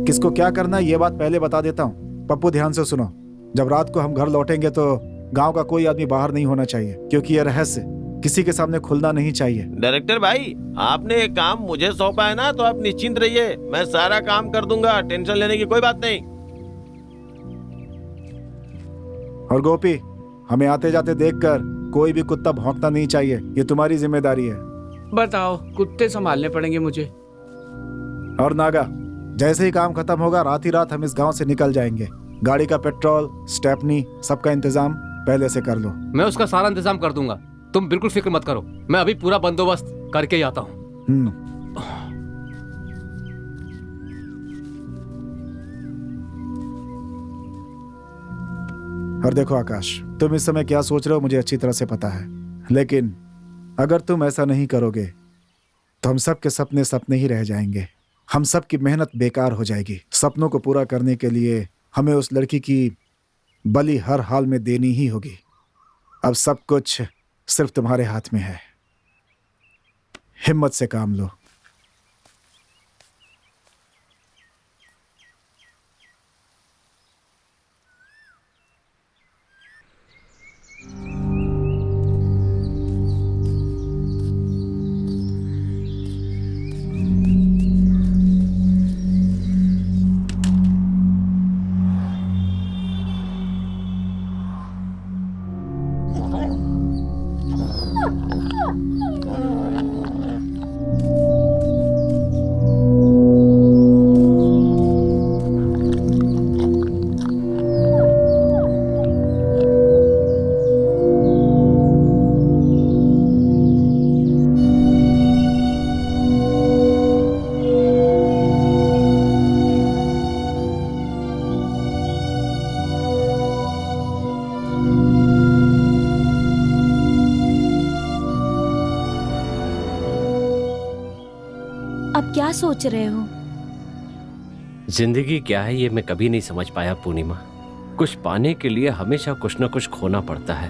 किसको क्या करना है ये बात पहले बता देता हूँ। पप्पू ध्यान से सुनो, जब रात को हम घर लौटेंगे तो गाँव का कोई आदमी बाहर नहीं होना चाहिए, क्योंकि यह रहस्य किसी के सामने खुलना नहीं चाहिए। डायरेक्टर भाई, आपने एक काम मुझे सौंपा है ना, तो आप निश्चिंत रहिए, मैं सारा काम कर दूंगा, टेंशन लेने की कोई बात नहीं। और गोपी, हमें आते जाते देखकर कोई भी कुत्ता भौंकना नहीं चाहिए, ये तुम्हारी जिम्मेदारी है। बताओ, कुत्ते संभालने पड़ेंगे मुझे। और नागा, जैसे ही काम खत्म होगा रात ही रात हम इस गांव से निकल जाएंगे। गाड़ी का पेट्रोल, स्टेपनी, सबका इंतजाम पहले से कर लो। मैं उसका सारा इंतजाम कर दूंगा, तुम बिल्कुल फिक्र मत करो। मैं अभी पूरा बंदोबस्त करके ही आता हूँ। और देखो आकाश, तुम इस समय क्या सोच रहे हो मुझे अच्छी तरह से पता है, लेकिन अगर तुम ऐसा नहीं करोगे तो हम सब के सपने सपने ही रह जाएंगे। हम सब की मेहनत बेकार हो जाएगी। सपनों को पूरा करने के लिए हमें उस लड़की की बलि हर हाल में देनी ही होगी। अब सब कुछ सिर्फ तुम्हारे हाथ में है, हिम्मत से काम लो। अब क्या सोच रहे हो? जिंदगी क्या है ये मैं कभी नहीं समझ पाया पूर्णिमा। कुछ पाने के लिए हमेशा कुछ न कुछ खोना पड़ता है।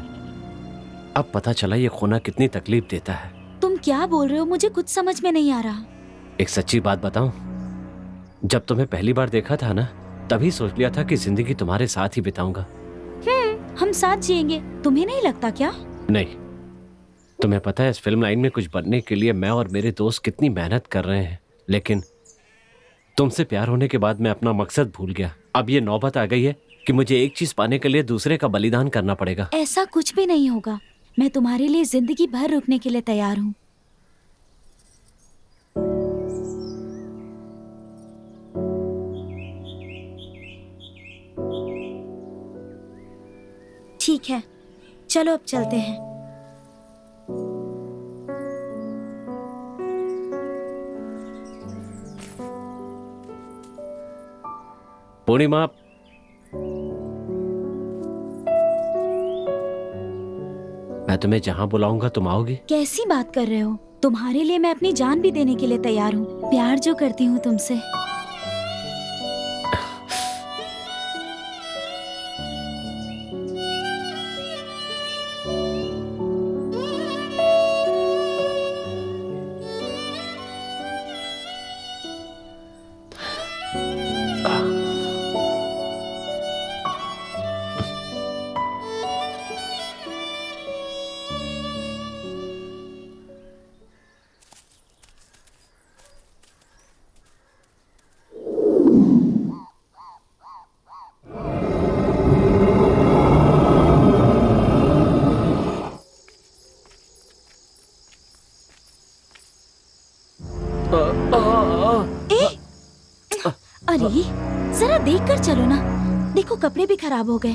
अब पता चला ये खोना कितनी तकलीफ देता है। तुम क्या बोल रहे हो? मुझे कुछ समझ में नहीं आ रहा। एक सच्ची बात बताऊं, जब तुम्हें पहली बार देखा था ना, तभी सोच लिया था कि जिंदगी तुम्हारे साथ ही बिताऊंगा। हम साथ जिएंगे, तुम्हें नहीं लगता क्या? नहीं, तुम्हें पता है इस फिल्म लाइन में कुछ बनने के लिए मैं और मेरे दोस्त कितनी मेहनत कर रहे हैं, लेकिन तुमसे प्यार होने के बाद मैं अपना मकसद भूल गया। अब ये नौबत आ गई है कि मुझे एक चीज पाने के लिए दूसरे का बलिदान करना पड़ेगा। ऐसा कुछ भी नहीं होगा। मैं तुम्हारे लिए जिंदगी भर रुकने के लिए तैयार हूँ। ठीक है, चलो अब चलते हैं। पूर्णिमा, मैं तुम्हें जहां बुलाऊंगा तुम आओगी? कैसी बात कर रहे हो? तुम्हारे लिए मैं अपनी जान भी देने के लिए तैयार हूँ। प्यार जो करती हूँ तुमसे। अरे जरा देख कर चलो ना, देखो कपड़े भी खराब हो गए।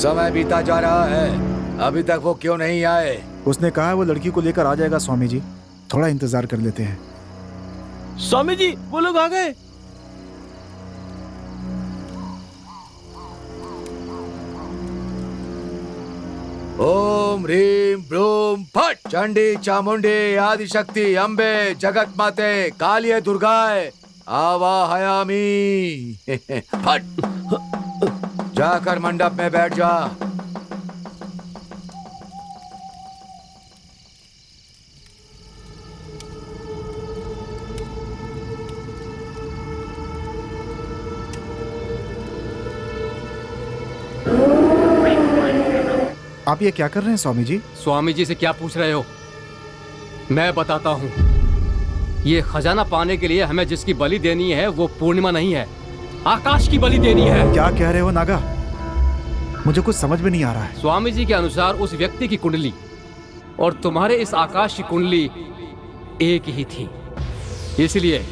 समय बीता जा रहा है, अभी तक वो क्यों नहीं आए? उसने कहा वो लड़की को लेकर आ जाएगा स्वामी जी, थोड़ा इंतजार कर लेते हैं। स्वामी जी वो लोग आ गए। ओम ह्रीम ब्रूम फट। चंडी चामुंडी आदिशक्ति अम्बे जगत माते कालिये दुर्गाए आवाहयामी। फट। जाकर मंडप में बैठ जा। आप ये क्या कर रहे हैं स्वामी जी? स्वामी जी से क्या पूछ रहे हो? मैं बताता हूँ। ये खजाना पाने के लिए हमें जिसकी बलि देनी है वो पूर्णिमा नहीं है, आकाश की बलि देनी है। क्या कह रहे हो नागा? मुझे कुछ समझ में नहीं आ रहा है। स्वामी जी के अनुसार उस व्यक्ति की कुंडली और तुम्हारे इस आकाश की कुंडली एक ही थी, इसलिए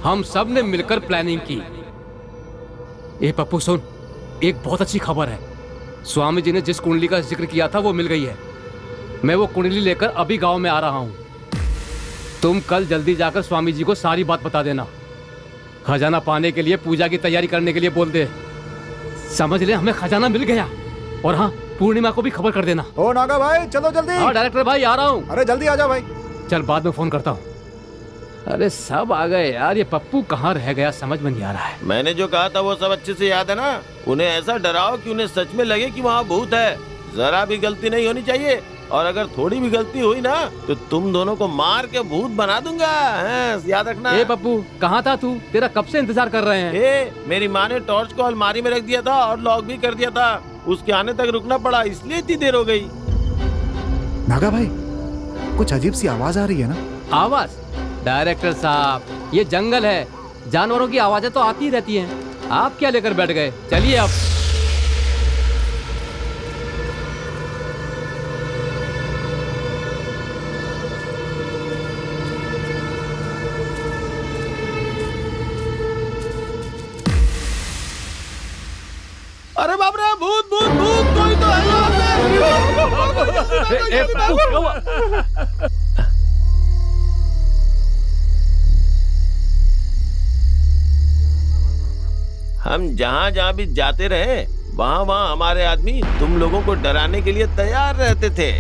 हम सब ने मिलकर प्लानिंग की। ए पप्पू सुन, एक बहुत अच्छी खबर है। स्वामी जी ने जिस कुंडली का जिक्र किया था वो मिल गई है। मैं वो कुंडली लेकर अभी गांव में आ रहा हूं। तुम कल जल्दी जाकर स्वामी जी को सारी बात बता देना। खजाना पाने के लिए पूजा की तैयारी करने के लिए बोल दे। समझ ले, हमें खजाना मिल गया। और हाँ, पूर्णिमा को भी खबर कर देना। ओ नागा भाई चलो जल्दी। हाँ डायरेक्टर भाई आ रहा हूँ। अरे जल्दी आ जाओ भाई। चल बाद में फोन करता हूँ। अरे सब आ गए यार, ये पप्पू कहाँ रह गया समझ में नहीं आ रहा है। मैंने जो कहा था वो सब अच्छे से याद है ना? उन्हें ऐसा डराओ कि उन्हें सच में लगे कि वहाँ भूत है। जरा भी गलती नहीं होनी चाहिए, और अगर थोड़ी भी गलती हुई ना तो तुम दोनों को मार के भूत बना दूंगा। याद रखना। ए पप्पू कहाँ था तू? तेरा कब से इंतजार कर रहे हैं। मेरी माँ ने टॉर्च को अलमारी में रख दिया था और लॉक भी कर दिया था। उसके आने तक रुकना पड़ा, इसलिए इतनी देर हो गई। नागा भाई कुछ अजीब सी आवाज आ रही है ना? आवाज? डायरेक्टर साहब, ये जंगल है, जानवरों की आवाजें तो आती ही रहती हैं। आप क्या लेकर बैठ गए? चलिए अब। अरे बाप रे, भूत भूत भूत, कोई तो है यहाँ पे। हम जहाँ जहाँ भी जाते रहे वहाँ वहाँ हमारे आदमी तुम लोगों को डराने के लिए तैयार रहते थे।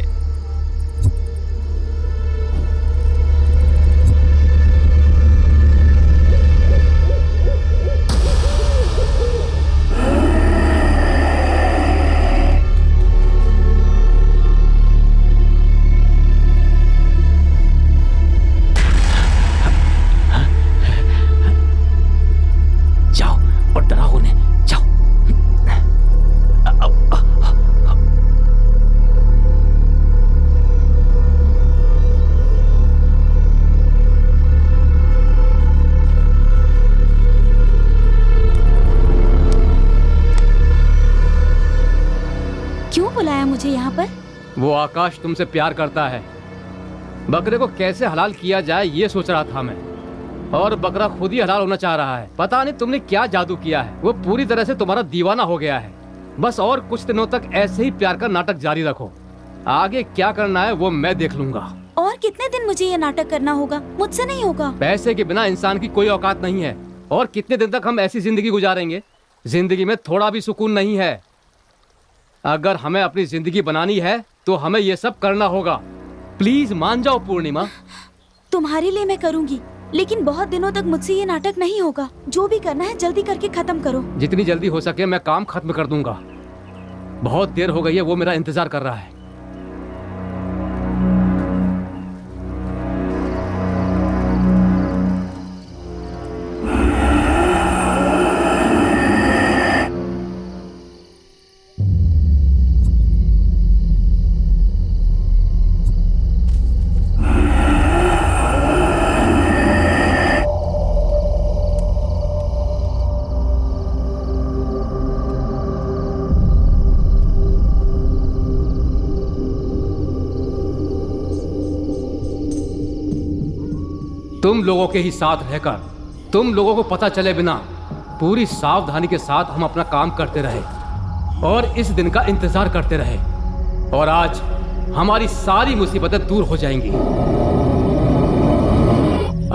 वो आकाश तुमसे प्यार करता है। बकरे को कैसे हलाल किया जाए ये सोच रहा था मैं। और बकरा खुद ही हलाल होना चाह रहा है। पता नहीं तुमने क्या जादू किया है, वो पूरी तरह से तुम्हारा दीवाना हो गया है। बस और कुछ दिनों तक ऐसे ही प्यार का नाटक जारी रखो, आगे क्या करना है वो मैं देख लूंगा। और कितने दिन मुझे ये नाटक करना होगा? मुझसे नहीं होगा। पैसे के बिना इंसान की कोई औकात नहीं है। और कितने दिन तक हम ऐसी जिंदगी गुजारेंगे? जिंदगी में थोड़ा भी सुकून नहीं है। अगर हमें अपनी जिंदगी बनानी है तो हमें ये सब करना होगा। प्लीज मान जाओ पूर्णिमा। तुम्हारे लिए मैं करूंगी, लेकिन बहुत दिनों तक मुझसे ये नाटक नहीं होगा। जो भी करना है जल्दी करके खत्म करो। जितनी जल्दी हो सके मैं काम खत्म कर दूंगा। बहुत देर हो गई है, वो मेरा इंतजार कर रहा है। तुम लोगों के ही साथ रहकर, तुम लोगों को पता चले बिना पूरी सावधानी के साथ हम अपना काम करते रहे और इस दिन का इंतजार करते रहे, और आज हमारी सारी मुसीबतें दूर हो जाएंगी।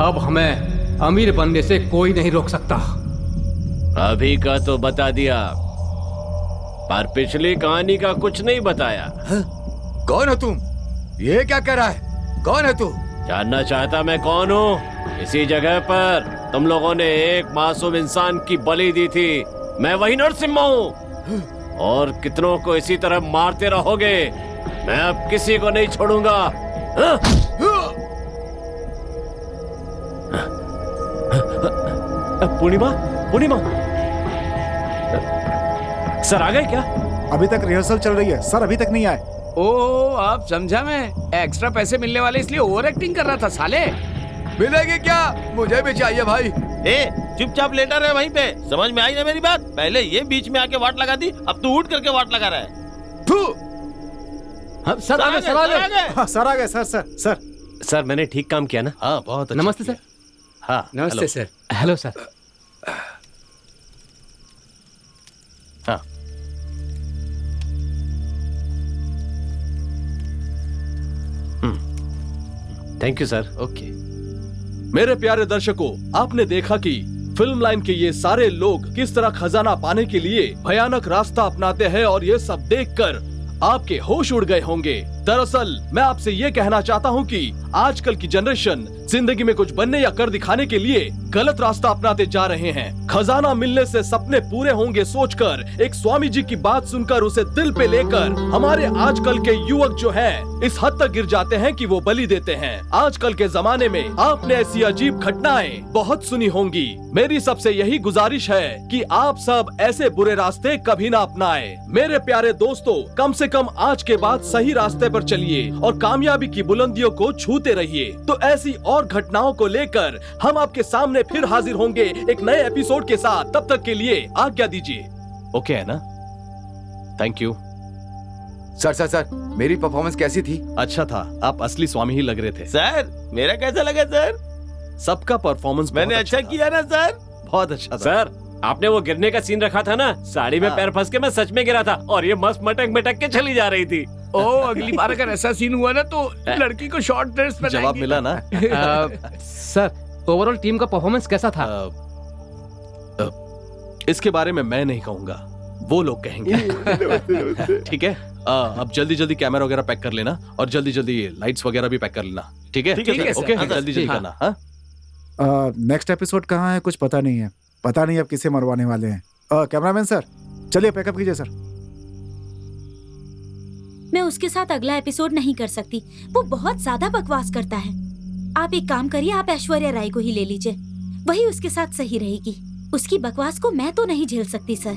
अब हमें अमीर बनने से कोई नहीं रोक सकता। अभी का तो बता दिया, पर पिछली कहानी का कुछ नहीं बताया। कौन हो तुम? ये क्या कह रहा है? कौन है तू? जानना चाहता मैं कौन हूँ? इसी जगह पर तुम लोगों ने एक मासूम इंसान की बलि दी थी। मैं वही नरसिम्हा हूँ, और कितनों को इसी तरह मारते रहोगे। मैं अब किसी को नहीं छोड़ूंगा। पूर्णिमा, पूर्णिमा सर आ गए क्या? अभी तक रिहर्सल चल रही है सर, अभी तक नहीं आए। ओ आप समझा, मैं एक्स्ट्रा पैसे मिलने वाले इसलिए ओवर एक्टिंग कर रहा था साले। मिलेगी क्या? मुझे भी चाहिए भाई। ए चुपचाप लेटा रहे वहीं पे। समझ में आई ना मेरी बात? पहले ये बीच में आके वाट लगा दी, अब तू उठ करके वाट लगा रहा है। थू। सर आ गए, सर आ गए। हाँ, सर आ गए। सर सर सर सर मैंने ठीक काम किया ना? हाँ बहुत अच्छा नमस्ते किया। सर। हाँ नमस्ते सर। Hello sir. हाँ थैंक यू सर। ओके। मेरे प्यारे दर्शकों, आपने देखा कि फिल्म लाइन के ये सारे लोग किस तरह खजाना पाने के लिए भयानक रास्ता अपनाते हैं, और ये सब देखकर आपके होश उड़ गए होंगे। दरअसल मैं आपसे ये कहना चाहता हूँ कि आजकल की जनरेशन जिंदगी में कुछ बनने या कर दिखाने के लिए गलत रास्ता अपनाते जा रहे हैं। खजाना मिलने से सपने पूरे होंगे सोचकर, एक स्वामी जी की बात सुनकर उसे दिल पे लेकर हमारे आजकल के युवक जो हैं इस हद तक गिर जाते हैं कि वो बलि देते हैं। आजकल के जमाने में आपने ऐसी अजीब घटनाएं बहुत सुनी होंगी। मेरी सबसे यही गुजारिश है कि आप सब ऐसे बुरे रास्ते कभी ना अपनाएं। मेरे प्यारे दोस्तों, कम से कम आज के बाद सही रास्ते पर चलिए और कामयाबी की बुलंदियों को छूते रहिए। तो ऐसी और घटनाओं को लेकर हम आपके सामने फिर हाजिर होंगे एक नए एपिसोड के साथ। तब तक के लिए आज्ञा दीजिए। ओके है ना? Thank you. सर मेरी परफॉर्मेंस कैसी थी? अच्छा था, आप असली स्वामी ही लग रहे थे। सर मेरा कैसा लगा सर? सबका परफॉर्मेंस मैंने अच्छा किया ना सर? बहुत अच्छा था। सर आपने वो गिरने का सीन रखा था ना, साड़ी में हाँ। पैर फंस के मैं सच में गिरा था और ये मस्त मटक मटक के चली जा रही थी। ओ अगली बार अगर ऐसा सीन हुआ ना तो लड़की को शॉर्ट ड्रेस पहनाएंगे। जवाब मिला ना? सर ओवरऑल टीम का परफॉर्मेंस कैसा था? इसके बारे में मैं नहीं कहूंगा, वो लोग कहेंगे। ठीक है, अब जल्दी जल्दी कैमरा वगैरह पैक कर लेना और जल्दी जल्दी लाइट्स वगैरह भी पैक कर लेना। ठीक है? ठीक है, ओके, हाँ, जल्दी जल्दी हाँ। करना। हाँ नेक्स्ट एपिसोड कहाँ है कुछ पता नहीं है। पता नहीं अब किसे मरवाने वाले हैं। कैमरामैन सर चलिए पैकअप कीजिए सर। मैं उसके साथ अगला एपिसोड नहीं कर सकती, वो बहुत ज्यादा बकवास करता है। आप एक काम करिए, आप ऐश्वर्या राय को ही ले लीजिए, वही उसके साथ सही रहेगी। उसकी बकवास को मैं तो नहीं झेल सकती सर।